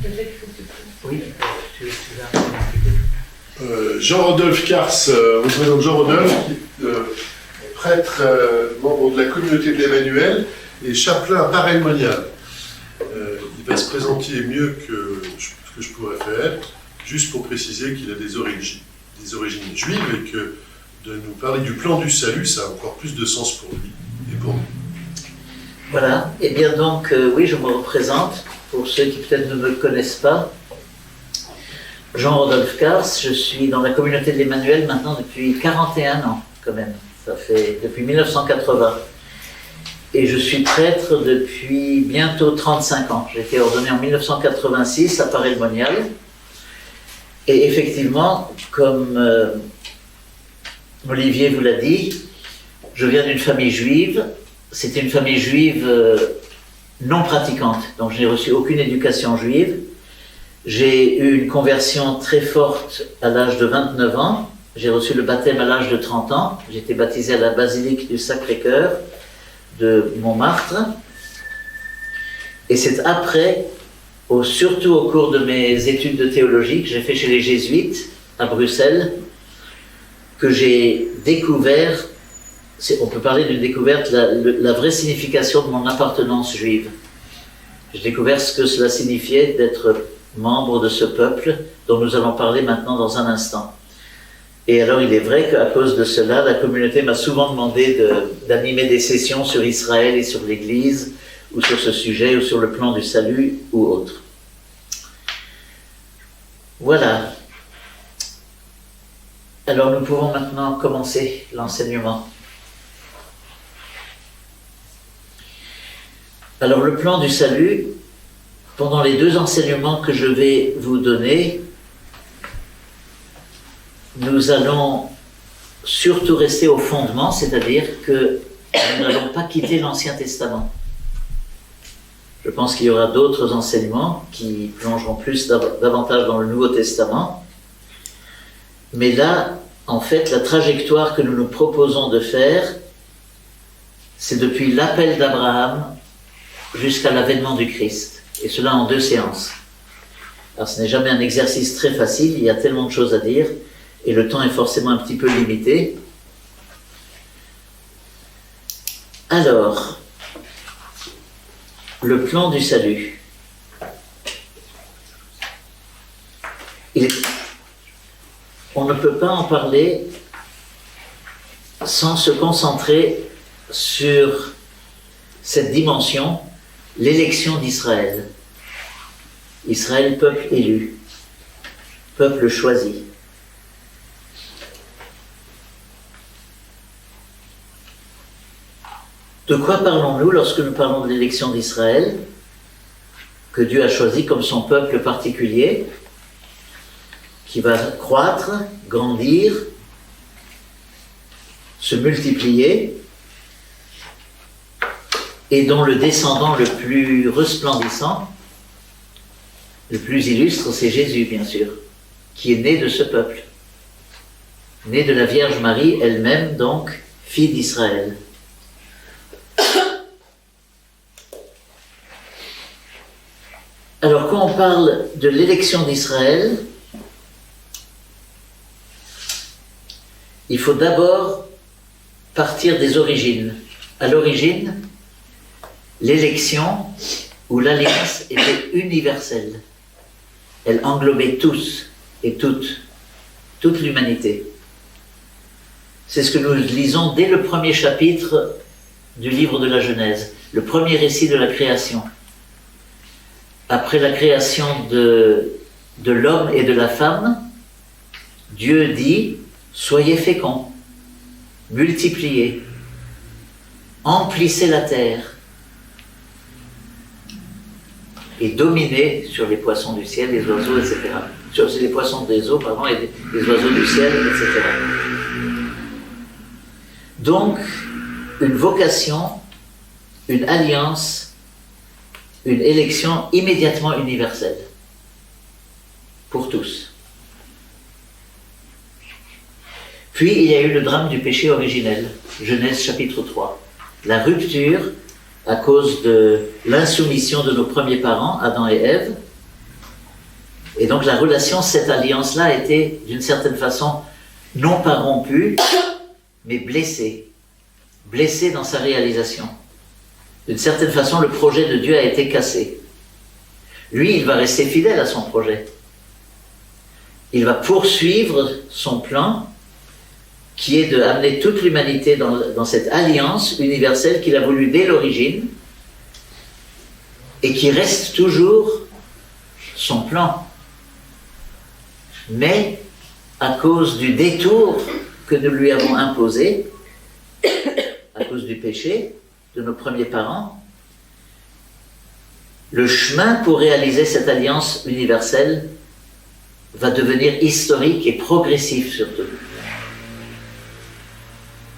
Oui, tu vas Jean-Rodolphe Cars, on se présente Jean-Rodolphe, qui est prêtre, membre de la communauté de l'Emmanuel et chapelain parelmonial. Il va se présenter mieux que ce que je pourrais faire, juste pour préciser qu'il a des origines juives et que de nous parler du plan du salut, ça a encore plus de sens pour lui et pour nous. Voilà, et bien donc, oui, je me représente, pour ceux qui peut-être ne me connaissent pas. Jean-Rodolphe Cars, je suis dans la communauté de l'Emmanuel maintenant depuis 41 ans, quand même. Ça fait depuis 1980. Et je suis prêtre depuis bientôt 35 ans. J'ai été ordonné en 1986 à Paray-le-Monial. Et effectivement, comme Olivier vous l'a dit, je viens d'une famille juive. C'était une famille juive non pratiquante, donc je n'ai reçu aucune éducation juive. J'ai eu une conversion très forte à l'âge de 29 ans. J'ai reçu le baptême à l'âge de 30 ans. J'ai été baptisé à la basilique du Sacré-Cœur de Montmartre. Et c'est après, surtout au cours de mes études de théologie que j'ai fait chez les Jésuites à Bruxelles, que j'ai découvert, on peut parler d'une découverte, la vraie signification de mon appartenance juive. J'ai découvert ce que cela signifiait d'être membre de ce peuple dont nous allons parler maintenant dans un instant. Et alors il est vrai qu'à cause de cela, la communauté m'a souvent demandé d'animer des sessions sur Israël et sur l'Église, ou sur ce sujet, ou sur le plan du salut, ou autre. Voilà. Alors nous pouvons maintenant commencer l'enseignement. Alors le plan du salut, pendant les deux enseignements que je vais vous donner, nous allons surtout rester au fondement, c'est-à-dire que nous n'allons pas quitter l'Ancien Testament. Je pense qu'il y aura d'autres enseignements qui plongeront davantage dans le Nouveau Testament. Mais là, en fait, la trajectoire que nous nous proposons de faire, c'est depuis l'appel d'Abraham jusqu'à l'avènement du Christ. Et cela en 2 séances. Alors ce n'est jamais un exercice très facile, il y a tellement de choses à dire, et le temps est forcément un petit peu limité. Alors, le plan du salut. On ne peut pas en parler sans se concentrer sur cette dimension, l'élection d'Israël. Israël, peuple élu, peuple choisi. De quoi parlons-nous lorsque nous parlons de l'élection d'Israël, que Dieu a choisi comme son peuple particulier, qui va croître, grandir, se multiplier, et dont le descendant le plus resplendissant, le plus illustre, c'est Jésus, bien sûr, qui est né de ce peuple, né de la Vierge Marie elle-même, donc, fille d'Israël. Alors, quand on parle de l'élection d'Israël, il faut d'abord partir des origines. À l'origine, l'élection ou l'alliance était universelle. Elle englobait tous et toute l'humanité. C'est ce que nous lisons dès le premier chapitre du livre de la Genèse, le premier récit de la création. Après la création de l'homme et de la femme, Dieu dit « Soyez féconds, multipliez, emplissez la terre et dominez sur les poissons du ciel, les oiseaux, etc. » Sur les poissons des eaux, pardon, et les oiseaux du ciel, etc. Donc, une vocation, une alliance, une élection immédiatement universelle, pour tous. Puis, il y a eu le drame du péché originel, Genèse chapitre 3. La rupture, à cause de l'insoumission de nos premiers parents, Adam et Ève, Et donc la relation, cette alliance-là a été d'une certaine façon non pas rompue, mais blessée. Blessée dans sa réalisation. D'une certaine façon, le projet de Dieu a été cassé. Lui, il va rester fidèle à son projet. Il va poursuivre son plan, qui est d'amener toute l'humanité dans cette alliance universelle qu'il a voulu dès l'origine, et qui reste toujours son plan. Mais, à cause du détour que nous lui avons imposé, à cause du péché de nos premiers parents, le chemin pour réaliser cette alliance universelle va devenir historique et progressif surtout.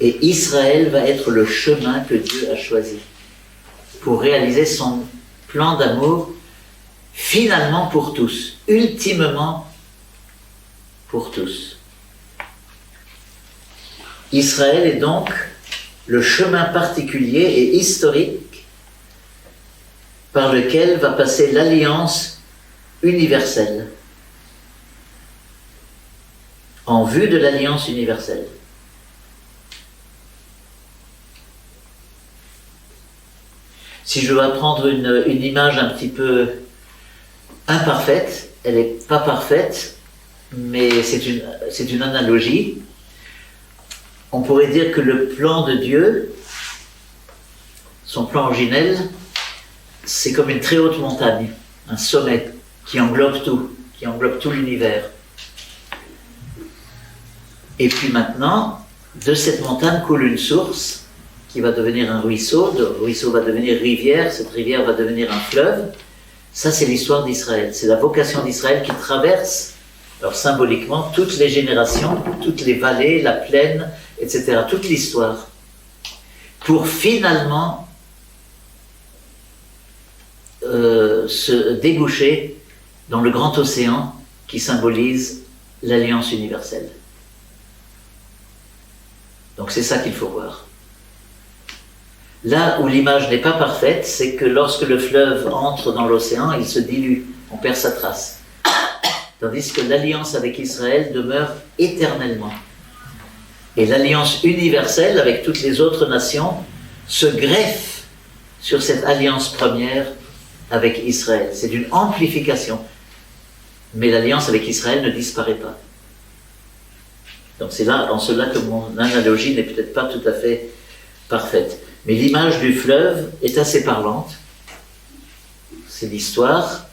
Et Israël va être le chemin que Dieu a choisi pour réaliser son plan d'amour finalement pour tous, ultimement pour tous. Israël est donc le chemin particulier et historique par lequel va passer l'alliance universelle, en vue de l'alliance universelle. Si je dois prendre une image un petit peu imparfaite, elle n'est pas parfaite, mais c'est une analogie. On pourrait dire que le plan de Dieu, son plan originel, c'est comme une très haute montagne, un sommet qui englobe tout l'univers. Et puis maintenant, de cette montagne coule une source qui va devenir un ruisseau, le ruisseau va devenir rivière, cette rivière va devenir un fleuve. Ça, c'est l'histoire d'Israël, c'est la vocation d'Israël qui traverse, alors symboliquement, toutes les générations, toutes les vallées, la plaine, etc., toute l'histoire, pour finalement se déboucher dans le grand océan qui symbolise l'alliance universelle. Donc c'est ça qu'il faut voir. Là où l'image n'est pas parfaite, c'est que lorsque le fleuve entre dans l'océan, il se dilue, on perd sa trace. Tandis que l'alliance avec Israël demeure éternellement. Et l'alliance universelle avec toutes les autres nations se greffe sur cette alliance première avec Israël. C'est une amplification. Mais l'alliance avec Israël ne disparaît pas. Donc c'est là, en cela que mon analogie n'est peut-être pas tout à fait parfaite. Mais l'image du fleuve est assez parlante. C'est l'histoire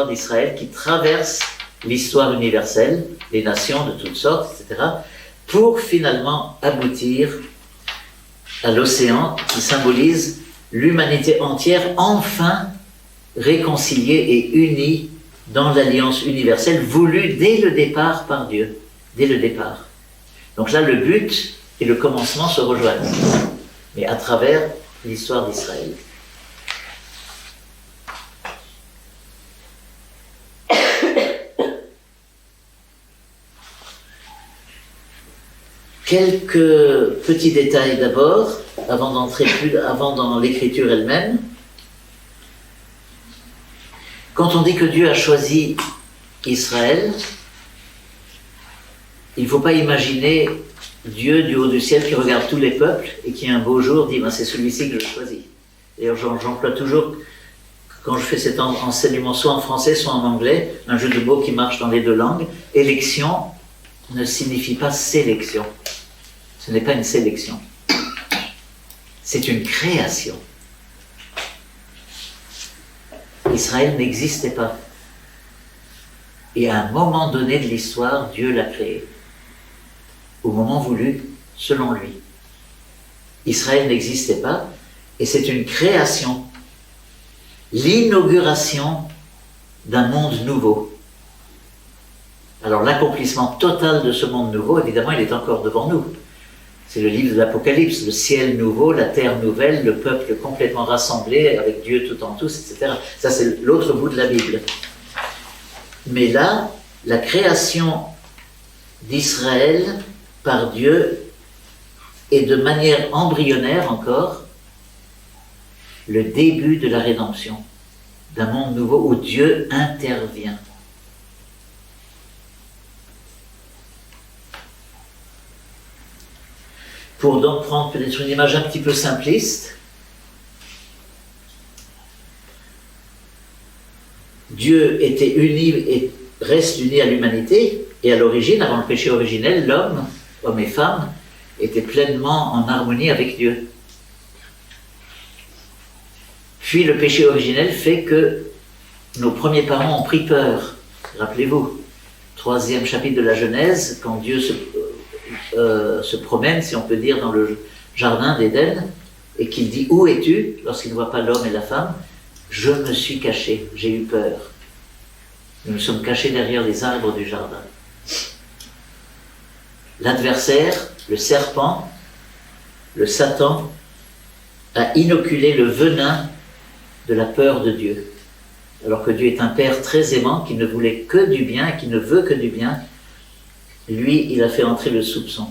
d'Israël qui traverse l'histoire universelle, les nations de toutes sortes, etc., pour finalement aboutir à l'océan qui symbolise l'humanité entière enfin réconciliée et unie dans l'alliance universelle voulue dès le départ par Dieu, dès le départ. Donc là, le but et le commencement se rejoignent, mais à travers l'histoire d'Israël. Quelques petits détails d'abord, avant d'entrer avant dans l'écriture elle-même. Quand on dit que Dieu a choisi Israël, il ne faut pas imaginer Dieu du haut du ciel qui regarde tous les peuples et qui un beau jour dit c'est celui-ci que je choisis. D'ailleurs j'emploie toujours, quand je fais cet enseignement soit en français soit en anglais, un jeu de mots qui marche dans les deux langues, élection ne signifie pas sélection. Ce n'est pas une sélection. C'est une création. Israël n'existait pas. Et à un moment donné de l'histoire, Dieu l'a créé. Au moment voulu, selon lui. Israël n'existait pas, et c'est une création. L'inauguration d'un monde nouveau. Alors l'accomplissement total de ce monde nouveau, évidemment, il est encore devant nous. C'est le livre de l'Apocalypse, le ciel nouveau, la terre nouvelle, le peuple complètement rassemblé avec Dieu tout en tous, etc. Ça, c'est l'autre bout de la Bible. Mais là, la création d'Israël par Dieu est de manière embryonnaire encore le début de la rédemption, d'un monde nouveau où Dieu intervient. Pour donc prendre peut-être une image un petit peu simpliste, Dieu était uni et reste uni à l'humanité, et à l'origine, avant le péché originel, l'homme, homme et femme, étaient pleinement en harmonie avec Dieu. Puis le péché originel fait que nos premiers parents ont pris peur. Rappelez-vous, 3e chapitre de la Genèse, quand Dieu se promène, si on peut dire, dans le jardin d'Éden, et qu'il dit « Où es-tu » lorsqu'il ne voit pas l'homme et la femme. « Je me suis caché, j'ai eu peur. » Nous nous sommes cachés derrière les arbres du jardin. L'adversaire, le serpent, le Satan, a inoculé le venin de la peur de Dieu. Alors que Dieu est un Père très aimant, qui ne voulait que du bien, qui ne veut que du bien, lui, il a fait entrer le soupçon.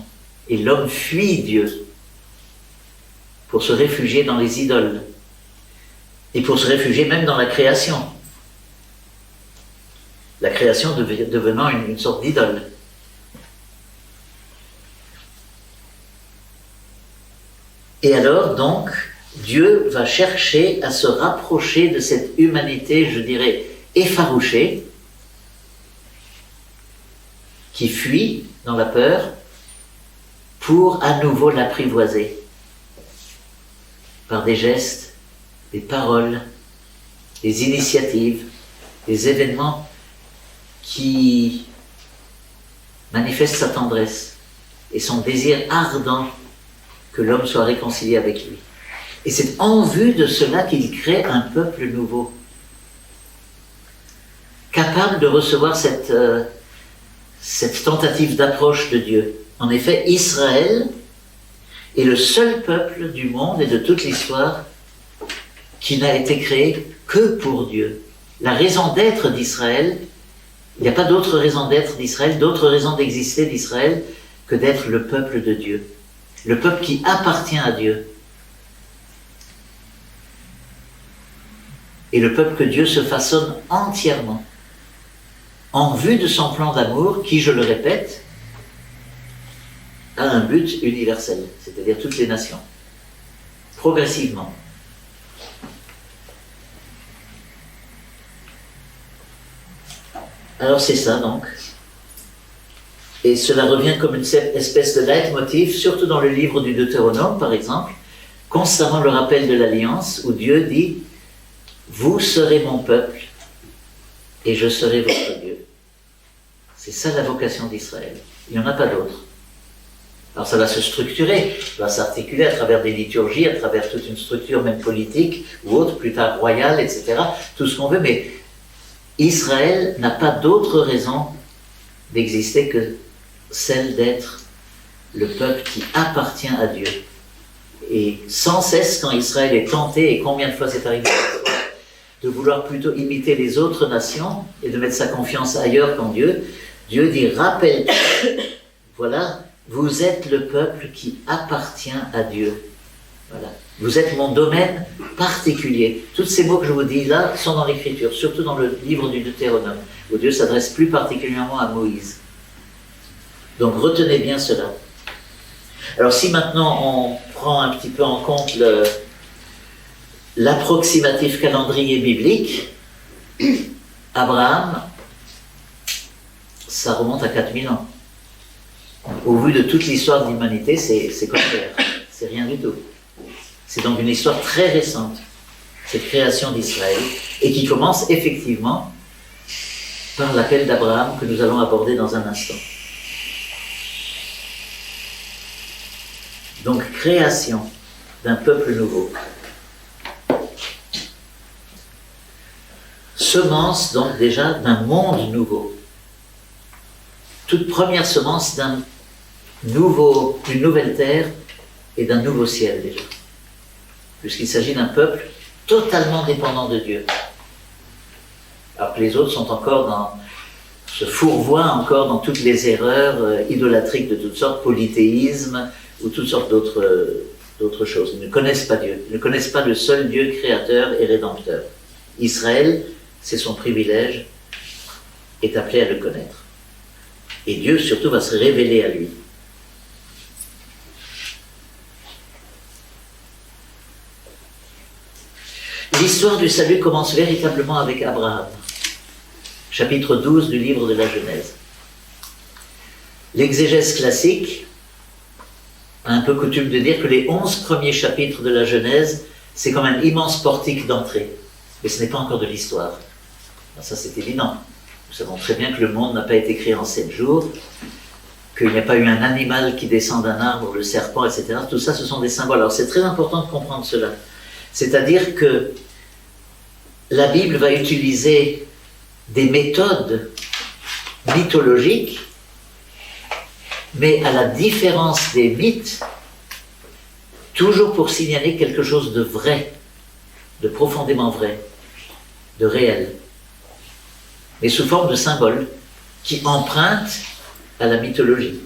Et l'homme fuit Dieu pour se réfugier dans les idoles. Et pour se réfugier même dans la création. La création devenant une sorte d'idole. Et alors, donc, Dieu va chercher à se rapprocher de cette humanité, je dirais, effarouchée, qui fuit dans la peur, pour à nouveau l'apprivoiser. Par des gestes, des paroles, des initiatives, des événements qui manifestent sa tendresse et son désir ardent que l'homme soit réconcilié avec lui. Et c'est en vue de cela qu'il crée un peuple nouveau, capable de recevoir cette tentative d'approche de Dieu. En effet, Israël est le seul peuple du monde et de toute l'histoire qui n'a été créé que pour Dieu. La raison d'être d'Israël, il n'y a pas d'autre raison d'être d'Israël, d'autre raison d'exister d'Israël que d'être le peuple de Dieu. Le peuple qui appartient à Dieu. Et le peuple que Dieu se façonne entièrement, en vue de son plan d'amour, qui, je le répète, a un but universel, c'est-à-dire toutes les nations, progressivement. Alors c'est ça donc. Et cela revient comme une espèce de leitmotiv, surtout dans le livre du Deutéronome, par exemple, constamment le rappel de l'alliance, où Dieu dit « Vous serez mon peuple, et je serai votre Dieu ». C'est ça la vocation d'Israël. Il n'y en a pas d'autre. Alors ça va se structurer, ça va s'articuler à travers des liturgies, à travers toute une structure même politique, ou autre, plus tard royale, etc. Tout ce qu'on veut, mais Israël n'a pas d'autre raison d'exister que celle d'être le peuple qui appartient à Dieu. Et sans cesse, quand Israël est tenté, et combien de fois c'est arrivé de vouloir plutôt imiter les autres nations et de mettre sa confiance ailleurs qu'en Dieu, Dieu dit, rappelle, voilà, vous êtes le peuple qui appartient à Dieu. Voilà. Vous êtes mon domaine particulier. Tous ces mots que je vous dis là sont dans l'Écriture, surtout dans le livre du Deutéronome, où Dieu s'adresse plus particulièrement à Moïse. Donc retenez bien cela. Alors si maintenant on prend un petit peu en compte l'approximatif calendrier biblique, Abraham, ça remonte à 4000 ans. Au vu de toute l'histoire de l'humanité, c'est comme ça. C'est rien du tout. C'est donc une histoire très récente, cette création d'Israël, et qui commence effectivement par l'appel d'Abraham que nous allons aborder dans un instant. Donc, création d'un peuple nouveau. Semence, donc déjà, d'un monde nouveau. Toute première semence d'une nouvelle terre et d'un nouveau ciel, déjà. Puisqu'il s'agit d'un peuple totalement dépendant de Dieu. Alors que les autres sont encore se fourvoient encore dans toutes les erreurs idolâtriques de toutes sortes, polythéisme, ou toutes sortes d'autres choses. Ils ne connaissent pas Dieu. Ils ne connaissent pas le seul Dieu créateur et rédempteur. Israël, c'est son privilège, est appelé à le connaître. Et Dieu, surtout, va se révéler à lui. L'histoire du salut commence véritablement avec Abraham, chapitre 12 du livre de la Genèse. L'exégèse classique a un peu coutume de dire que les 11 premiers chapitres de la Genèse, c'est comme un immense portique d'entrée. Mais ce n'est pas encore de l'histoire. Ça, c'est évident. Nous savons très bien que le monde n'a pas été créé en 7 jours, qu'il n'y a pas eu un animal qui descend d'un arbre, le serpent, etc. Tout ça, ce sont des symboles. Alors, c'est très important de comprendre cela. C'est-à-dire que la Bible va utiliser des méthodes mythologiques, mais à la différence des mythes, toujours pour signaler quelque chose de vrai, de profondément vrai, de réel, mais sous forme de symboles qui empruntent à la mythologie.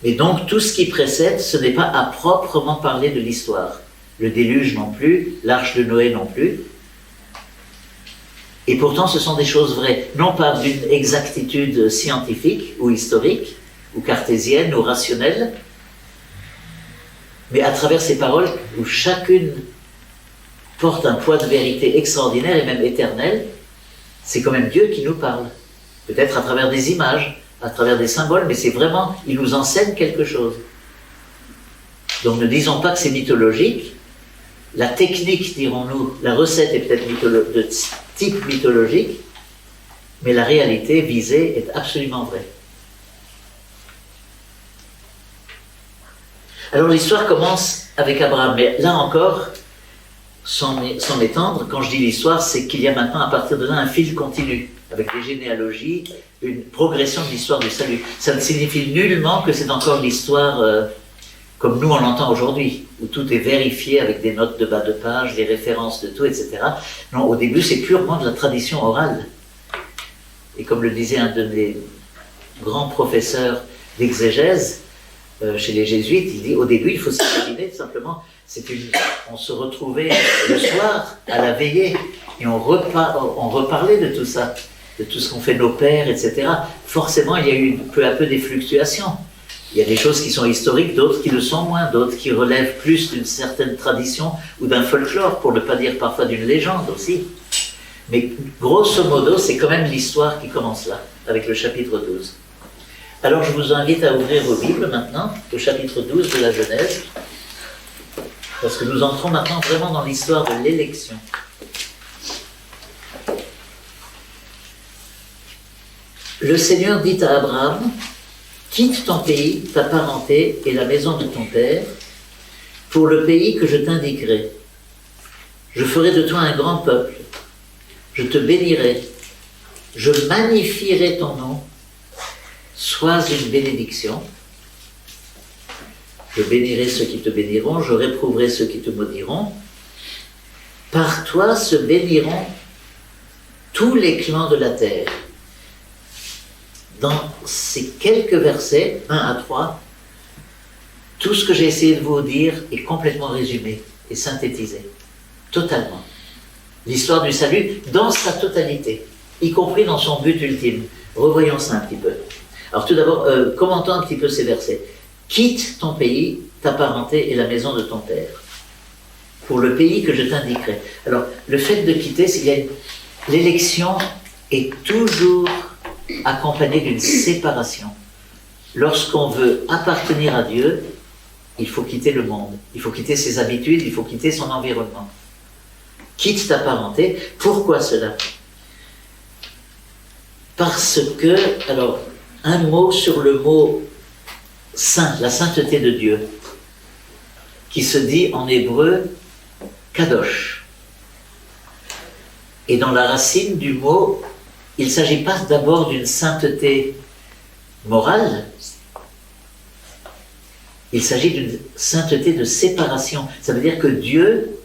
Mais donc tout ce qui précède, ce n'est pas à proprement parler de l'histoire. Le déluge non plus, l'arche de Noé non plus. Et pourtant ce sont des choses vraies, non pas d'une exactitude scientifique ou historique, ou cartésienne ou rationnelle, mais à travers ces paroles où chacune porte un poids de vérité extraordinaire et même éternel, c'est quand même Dieu qui nous parle. Peut-être à travers des images, à travers des symboles, mais c'est vraiment, il nous enseigne quelque chose. Donc ne disons pas que c'est mythologique. La technique, dirons-nous, la recette est peut-être de type mythologique, mais la réalité visée est absolument vraie. Alors l'histoire commence avec Abraham, mais là encore, sans m'étendre, quand je dis l'histoire, c'est qu'il y a maintenant à partir de là un fil continu, avec des généalogies, une progression de l'histoire du salut. Ça ne signifie nullement que c'est encore l'histoire comme nous on l'entend aujourd'hui, où tout est vérifié avec des notes de bas de page, des références de tout, etc. Non, au début c'est purement de la tradition orale. Et comme le disait un de mes grands professeurs d'exégèse, chez les jésuites, il dit au début il faut s'imaginer simplement, on se retrouvait le soir à la veillée et on reparlait de tout ça, de tout ce qu'ont fait nos pères, etc. Forcément il y a eu peu à peu des fluctuations. Il y a des choses qui sont historiques, d'autres qui le sont moins, d'autres qui relèvent plus d'une certaine tradition ou d'un folklore, pour ne pas dire parfois d'une légende aussi. Mais grosso modo, c'est quand même l'histoire qui commence là, avec le chapitre 12. Alors je vous invite à ouvrir vos Bibles maintenant, au chapitre 12 de la Genèse, parce que nous entrons maintenant vraiment dans l'histoire de l'élection. Le Seigneur dit à Abraham, « Quitte ton pays, ta parenté et la maison de ton père, pour le pays que je t'indiquerai. Je ferai de toi un grand peuple, je te bénirai, je magnifierai ton nom, sois une bénédiction. Je bénirai ceux qui te béniront, je réprouverai ceux qui te maudiront. Par toi se béniront tous les clans de la terre. » Dans ces quelques versets, 1 à 3, tout ce que j'ai essayé de vous dire est complètement résumé et synthétisé, totalement. L'histoire du salut dans sa totalité, y compris dans son but ultime. Revoyons ça un petit peu. Alors tout d'abord, commentons un petit peu ces versets. « Quitte ton pays, ta parenté et la maison de ton père, pour le pays que je t'indiquerai. » Alors, le fait de quitter, l'élection est toujours accompagnée d'une séparation. Lorsqu'on veut appartenir à Dieu, il faut quitter le monde, il faut quitter ses habitudes, il faut quitter son environnement. Quitte ta parenté. Pourquoi cela? Parce que, alors, un mot sur le mot saint, la sainteté de Dieu, qui se dit en hébreu kadosh. Et dans la racine du mot, il ne s'agit pas d'abord d'une sainteté morale, il s'agit d'une sainteté de séparation. Ça veut dire que Dieu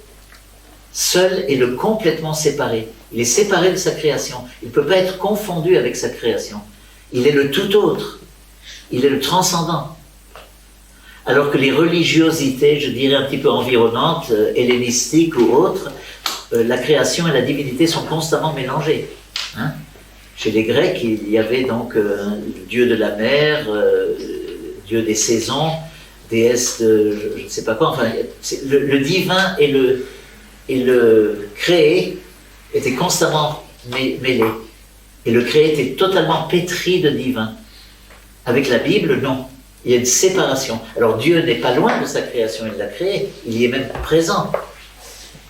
seul est le complètement séparé. Il est séparé de sa création. Il ne peut pas être confondu avec sa création. Il est le tout autre. Il est le transcendant. Alors que les religiosités, je dirais un petit peu environnantes, hellénistiques ou autres, la création et la divinité sont constamment mélangées. Hein? Chez les Grecs, il y avait donc le dieu de la mer, dieu des saisons, déesse de je ne sais pas quoi, enfin, le divin et le créé étaient constamment mêlés. Et le créé était totalement pétri de divin. Avec la Bible, non. Il y a une séparation. Alors Dieu n'est pas loin de sa création, il l'a créé, il y est même présent,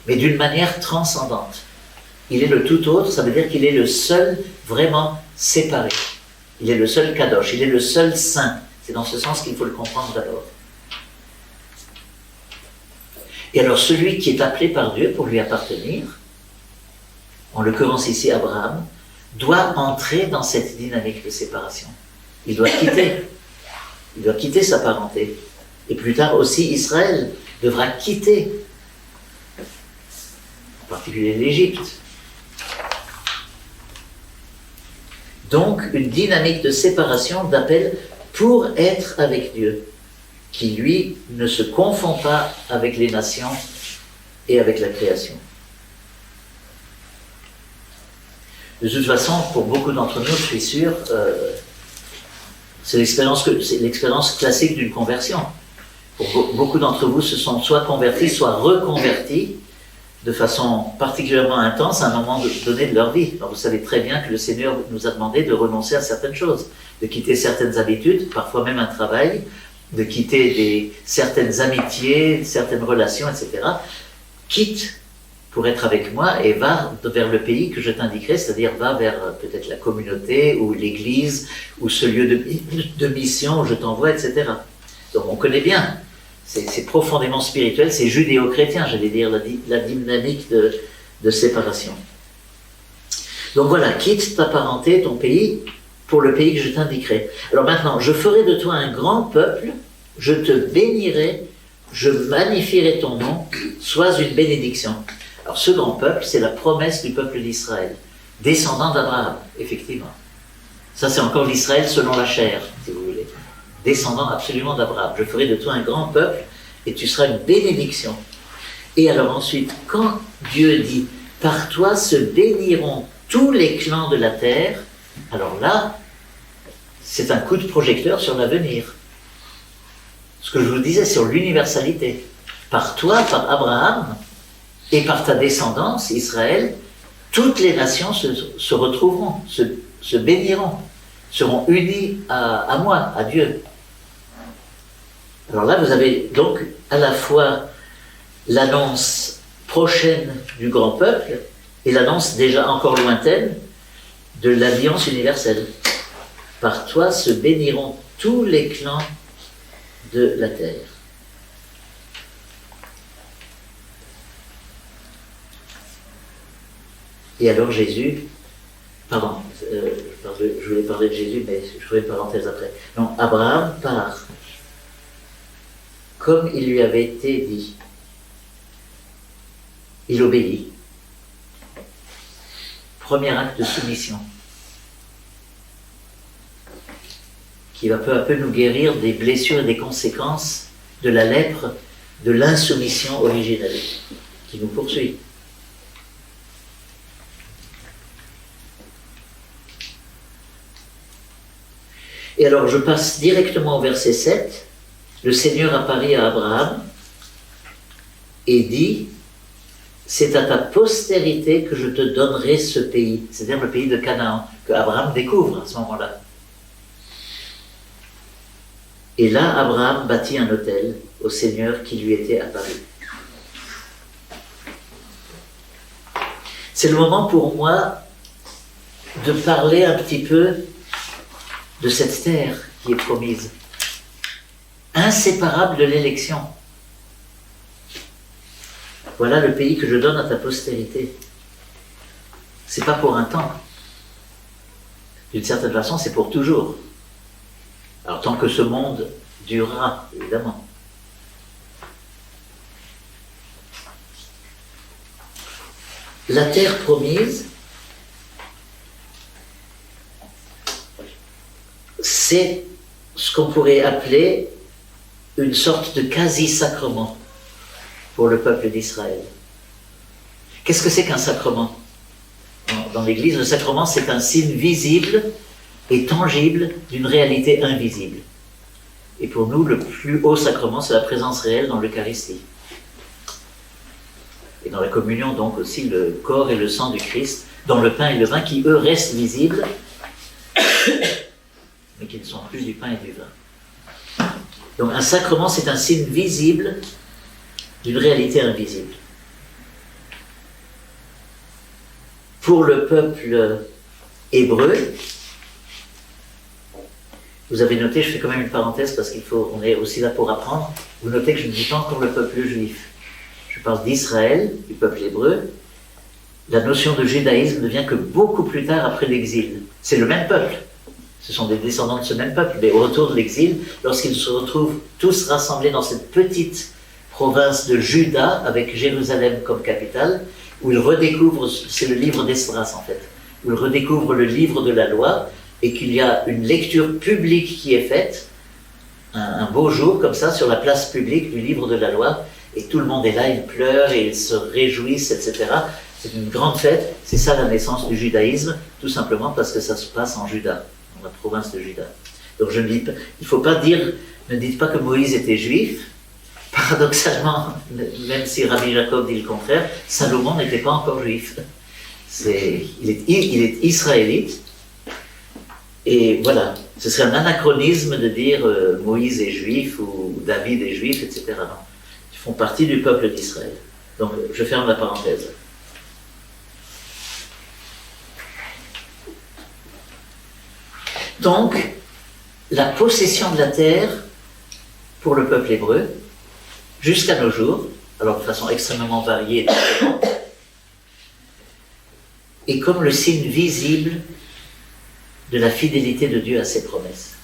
mais d'une manière transcendante. Il est le tout autre, ça veut dire qu'il est le seul vraiment séparé. Il est le seul kadosh, il est le seul saint. C'est dans ce sens qu'il faut le comprendre d'abord. Et alors celui qui est appelé par Dieu pour lui appartenir, en l'occurrence ici Abraham, doit entrer dans cette dynamique de séparation. Il doit quitter sa parenté. Et plus tard aussi Israël devra quitter, en particulier l'Égypte. Donc une dynamique de séparation, d'appel pour être avec Dieu, qui lui ne se confond pas avec les nations et avec la création. De toute façon, pour beaucoup d'entre nous, je suis sûr, c'est l'expérience classique d'une conversion. Pour beaucoup d'entre vous, se sont soit convertis, soit reconvertis de façon particulièrement intense à un moment donné de leur vie. Alors vous savez très bien que le Seigneur nous a demandé de renoncer à certaines choses, de quitter certaines habitudes, parfois même un travail, de quitter certaines amitiés, certaines relations, etc. Quitte pour être avec moi et va vers le pays que je t'indiquerai, c'est-à-dire va vers peut-être la communauté ou l'église ou ce lieu de mission où je t'envoie, etc. Donc on connaît bien, c'est profondément spirituel, c'est judéo-chrétien, j'allais dire, la dynamique de séparation. Donc voilà, quitte ta parenté, ton pays, pour le pays que je t'indiquerai. Alors maintenant, je ferai de toi un grand peuple, je te bénirai, je magnifierai ton nom, sois une bénédiction. Alors ce grand peuple, c'est la promesse du peuple d'Israël, descendant d'Abraham, effectivement. Ça c'est encore l'Israël selon la chair, si vous voulez. Descendant absolument d'Abraham. Je ferai de toi un grand peuple et tu seras une bénédiction. Et alors ensuite, quand Dieu dit, par toi se béniront tous les clans de la terre, alors là, c'est un coup de projecteur sur l'avenir. Ce que je vous disais sur l'universalité. Par toi, par Abraham, et par ta descendance, Israël, toutes les nations se retrouveront, se béniront, seront unies à moi, à Dieu. Alors là, vous avez donc à la fois l'annonce prochaine du grand peuple et l'annonce déjà encore lointaine de l'alliance universelle. Par toi se béniront tous les clans de la terre. Et alors Jésus, pardon, je voulais parler de Jésus, mais je ferai une parenthèse après. Non, Abraham part comme il lui avait été dit. Il obéit. Premier acte de soumission, qui va peu à peu nous guérir des blessures et des conséquences de la lèpre, de l'insoumission originelle, qui nous poursuit. Et alors je passe directement au verset 7. Le Seigneur apparut à Abraham et dit, c'est à ta postérité que je te donnerai ce pays, c'est-à-dire le pays de Canaan, que Abraham découvre à ce moment-là. Et là, Abraham bâtit un autel au Seigneur qui lui était apparu. C'est le moment pour moi de parler un petit peu de cette terre qui est promise, inséparable de l'élection. Voilà le pays que je donne à ta postérité. C'est pas pour un temps. D'une certaine façon, c'est pour toujours. Alors tant que ce monde durera, évidemment. La terre promise, c'est ce qu'on pourrait appeler une sorte de quasi-sacrement pour le peuple d'Israël. Qu'est-ce que c'est qu'un sacrement ? Dans l'Église, le sacrement, c'est un signe visible et tangible d'une réalité invisible. Et pour nous, le plus haut sacrement, c'est la présence réelle dans l'Eucharistie. Et dans la communion, donc aussi le corps et le sang du Christ, dans le pain et le vin, qui eux restent visibles, mais qui ne sont plus du pain et du vin. Donc un sacrement, c'est un signe visible d'une réalité invisible. Pour le peuple hébreu, vous avez noté, je fais quand même une parenthèse parce on est aussi là pour apprendre, vous notez que je ne dis pas encore le peuple juif. Je parle d'Israël, du peuple hébreu. La notion de judaïsme ne vient que beaucoup plus tard après l'exil. C'est le même peuple. Ce sont des descendants de ce même peuple. Mais au retour de l'exil, lorsqu'ils se retrouvent tous rassemblés dans cette petite province de Juda, avec Jérusalem comme capitale, où ils redécouvrent, c'est le livre d'Esdras en fait, où ils redécouvrent le livre de la loi, et qu'il y a une lecture publique qui est faite, un beau jour comme ça, sur la place publique du livre de la loi, et tout le monde est là, ils pleurent et ils se réjouissent, etc. C'est une grande fête, c'est ça la naissance du judaïsme, tout simplement parce que ça se passe en Juda, dans la province de Juda. Donc je ne dis pas, il ne faut pas dire, ne dites pas que Moïse était juif. Paradoxalement, même si Rabbi Jacob dit le contraire, Salomon n'était pas encore juif. Il est israélite. Et voilà, ce serait un anachronisme de dire Moïse est juif ou David est juif, etc. Non, ils font partie du peuple d'Israël. Donc je ferme la parenthèse. Donc, la possession de la terre pour le peuple hébreu, jusqu'à nos jours, alors de façon extrêmement variée et différente, est comme le signe visible de la fidélité de Dieu à ses promesses.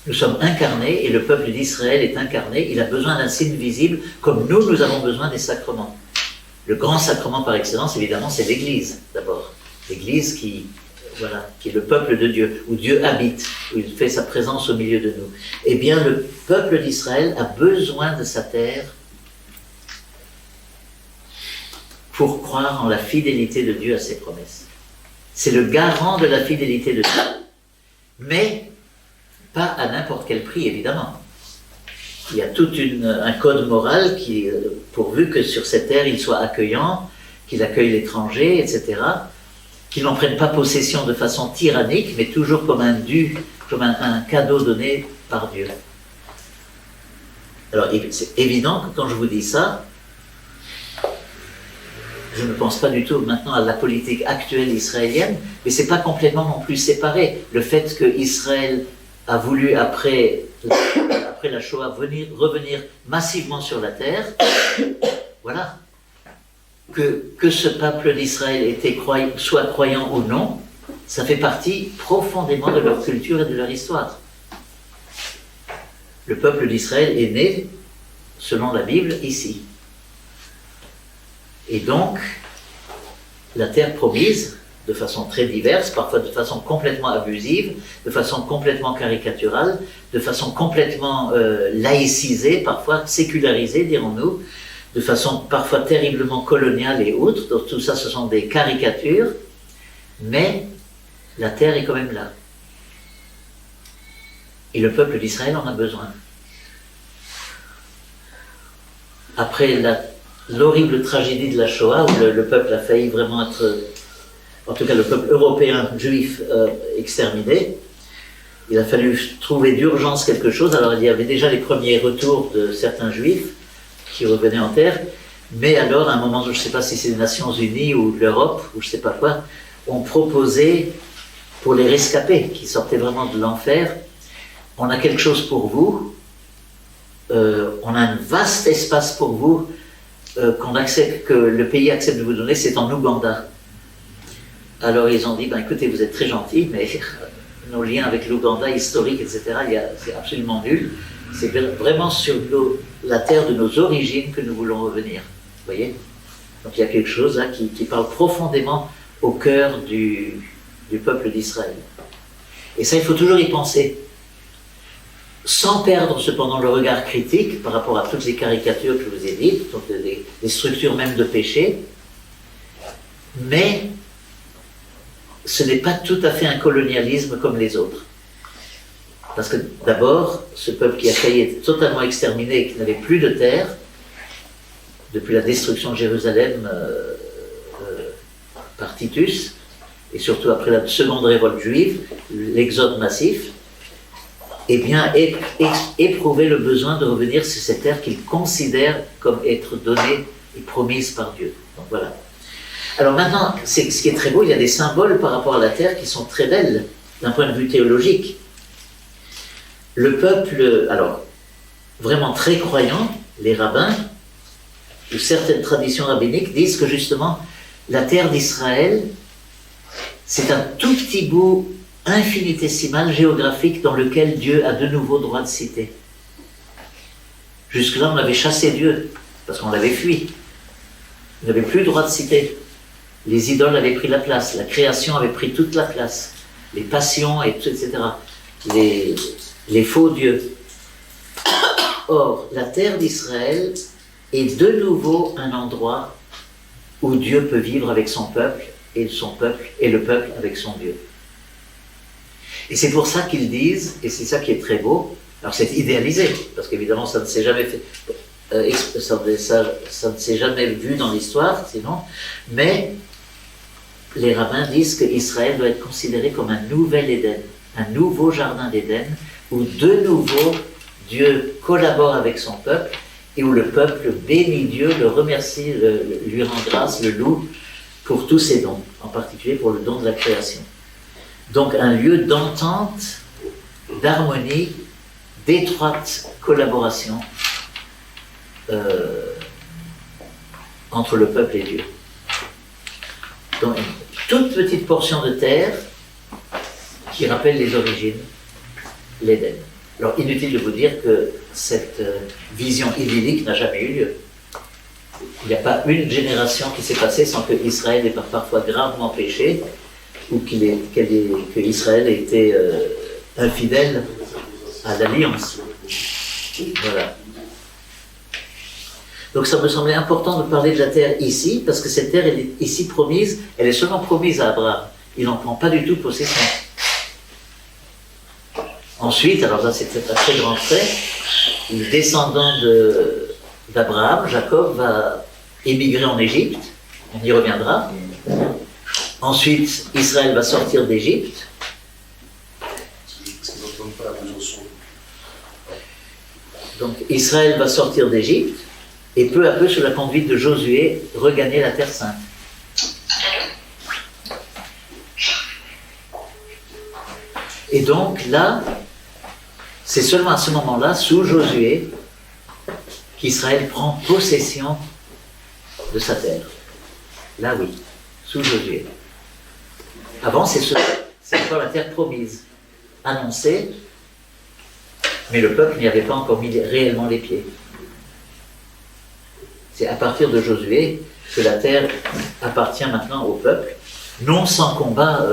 Nous sommes incarnés et le peuple d'Israël est incarné, il a besoin d'un signe visible comme nous avons besoin des sacrements. Le grand sacrement par excellence, évidemment, c'est l'Église d'abord. L'Église qui est le peuple de Dieu, où Dieu habite, où il fait sa présence au milieu de nous. Eh bien, le peuple d'Israël a besoin de sa terre pour croire en la fidélité de Dieu à ses promesses. C'est le garant de la fidélité de Dieu, mais pas à n'importe quel prix, évidemment. Il y a tout un code moral qui, pourvu que sur cette terre il soit accueillant, qu'il accueille l'étranger, etc., qu'il n'en prenne pas possession de façon tyrannique, mais toujours comme un dû, comme un cadeau donné par Dieu. Alors, c'est évident que quand je vous dis ça, je ne pense pas du tout maintenant à la politique actuelle israélienne, mais ce n'est pas complètement non plus séparé. Le fait qu'Israël a voulu, après la Shoah, revenir massivement sur la terre, voilà. Que ce peuple d'Israël soit croyant ou non, ça fait partie profondément de leur culture et de leur histoire. Le peuple d'Israël est né, selon la Bible, ici. Et donc, la terre promise, de façon très diverse, parfois de façon complètement abusive, de façon complètement caricaturale, de façon complètement laïcisée, parfois sécularisée, dirons-nous, de façon parfois terriblement coloniale et autres. Donc tout ça, ce sont des caricatures, mais la terre est quand même là. Et le peuple d'Israël en a besoin. Après l'horrible tragédie de la Shoah, où le peuple a failli vraiment être, en tout cas le peuple européen juif, exterminé, il a fallu trouver d'urgence quelque chose. Alors il y avait déjà les premiers retours de certains juifs qui revenaient en terre, mais alors à un moment, je ne sais pas si c'est les Nations Unies ou l'Europe, ou je ne sais pas quoi, ont proposé pour les rescapés qui sortaient vraiment de l'enfer, on a quelque chose pour vous, on a un vaste espace pour vous, que le pays accepte de vous donner, c'est en Ouganda. Alors ils ont dit, écoutez, vous êtes très gentils, mais nos liens avec l'Ouganda historique, etc., c'est absolument nul. C'est vraiment sur la terre de nos origines que nous voulons revenir. Vous voyez? Donc il y a quelque chose là qui parle profondément au cœur du peuple d'Israël. Et ça, il faut toujours y penser. Sans perdre cependant le regard critique par rapport à toutes les caricatures que je vous ai dites, donc les structures même de péché, mais ce n'est pas tout à fait un colonialisme comme les autres. Parce que d'abord, ce peuple qui a failli être totalement exterminé et qui n'avait plus de terre, depuis la destruction de Jérusalem par Titus, et surtout après la seconde révolte juive, l'exode massif, eh bien, éprouver le besoin de revenir sur cette terre qu'ils considèrent comme être donnée et promise par Dieu. Donc voilà. Alors maintenant, ce qui est très beau, il y a des symboles par rapport à la terre qui sont très belles d'un point de vue théologique. Le peuple, alors, vraiment très croyant, les rabbins, ou certaines traditions rabbiniques disent que justement, la terre d'Israël, c'est un tout petit bout infinitésimal géographique dans lequel Dieu a de nouveau droit de citer. Jusque-là, on avait chassé Dieu, parce qu'on l'avait fui. Il n'avait plus le droit de citer. Les idoles avaient pris la place, la création avait pris toute la place, les passions, etc., les faux dieux. Or, la terre d'Israël est de nouveau un endroit où Dieu peut vivre avec son peuple, et le peuple avec son Dieu. Et c'est pour ça qu'ils disent, et c'est ça qui est très beau, alors c'est idéalisé, parce qu'évidemment ça ne s'est jamais fait, ça ne s'est jamais vu dans l'histoire, sinon, mais les rabbins disent qu'Israël doit être considéré comme un nouvel Éden, un nouveau jardin d'Éden, où de nouveau Dieu collabore avec son peuple, et où le peuple bénit Dieu, le remercie, lui rend grâce, le loue pour tous ses dons, en particulier pour le don de la création. Donc un lieu d'entente, d'harmonie, d'étroite collaboration entre le peuple et Dieu. Donc une toute petite portion de terre qui rappelle les origines, l'Éden. Alors inutile de vous dire que cette vision idyllique n'a jamais eu lieu. Il n'y a pas une génération qui s'est passée sans que Israël ait parfois gravement péché, ou qu'Israël ait été infidèle à l'alliance. Voilà. Donc ça me semblait important de parler de la terre ici, parce que cette terre, elle est ici promise, elle est seulement promise à Abraham. Il n'en prend pas du tout possession. Ensuite, alors là c'est un très grand trait, le descendant d'Abraham, Jacob, va émigrer en Égypte, on y reviendra. Ensuite, Israël va sortir d'Égypte. Donc Israël va sortir d'Égypte et peu à peu, sous la conduite de Josué, regagner la Terre Sainte. Et donc là, c'est seulement à ce moment-là, sous Josué, qu'Israël prend possession de sa terre. Là oui, sous Josué. Avant, c'est encore la terre promise, annoncée, mais le peuple n'y avait pas encore mis réellement les pieds. C'est à partir de Josué que la terre appartient maintenant au peuple, non sans combat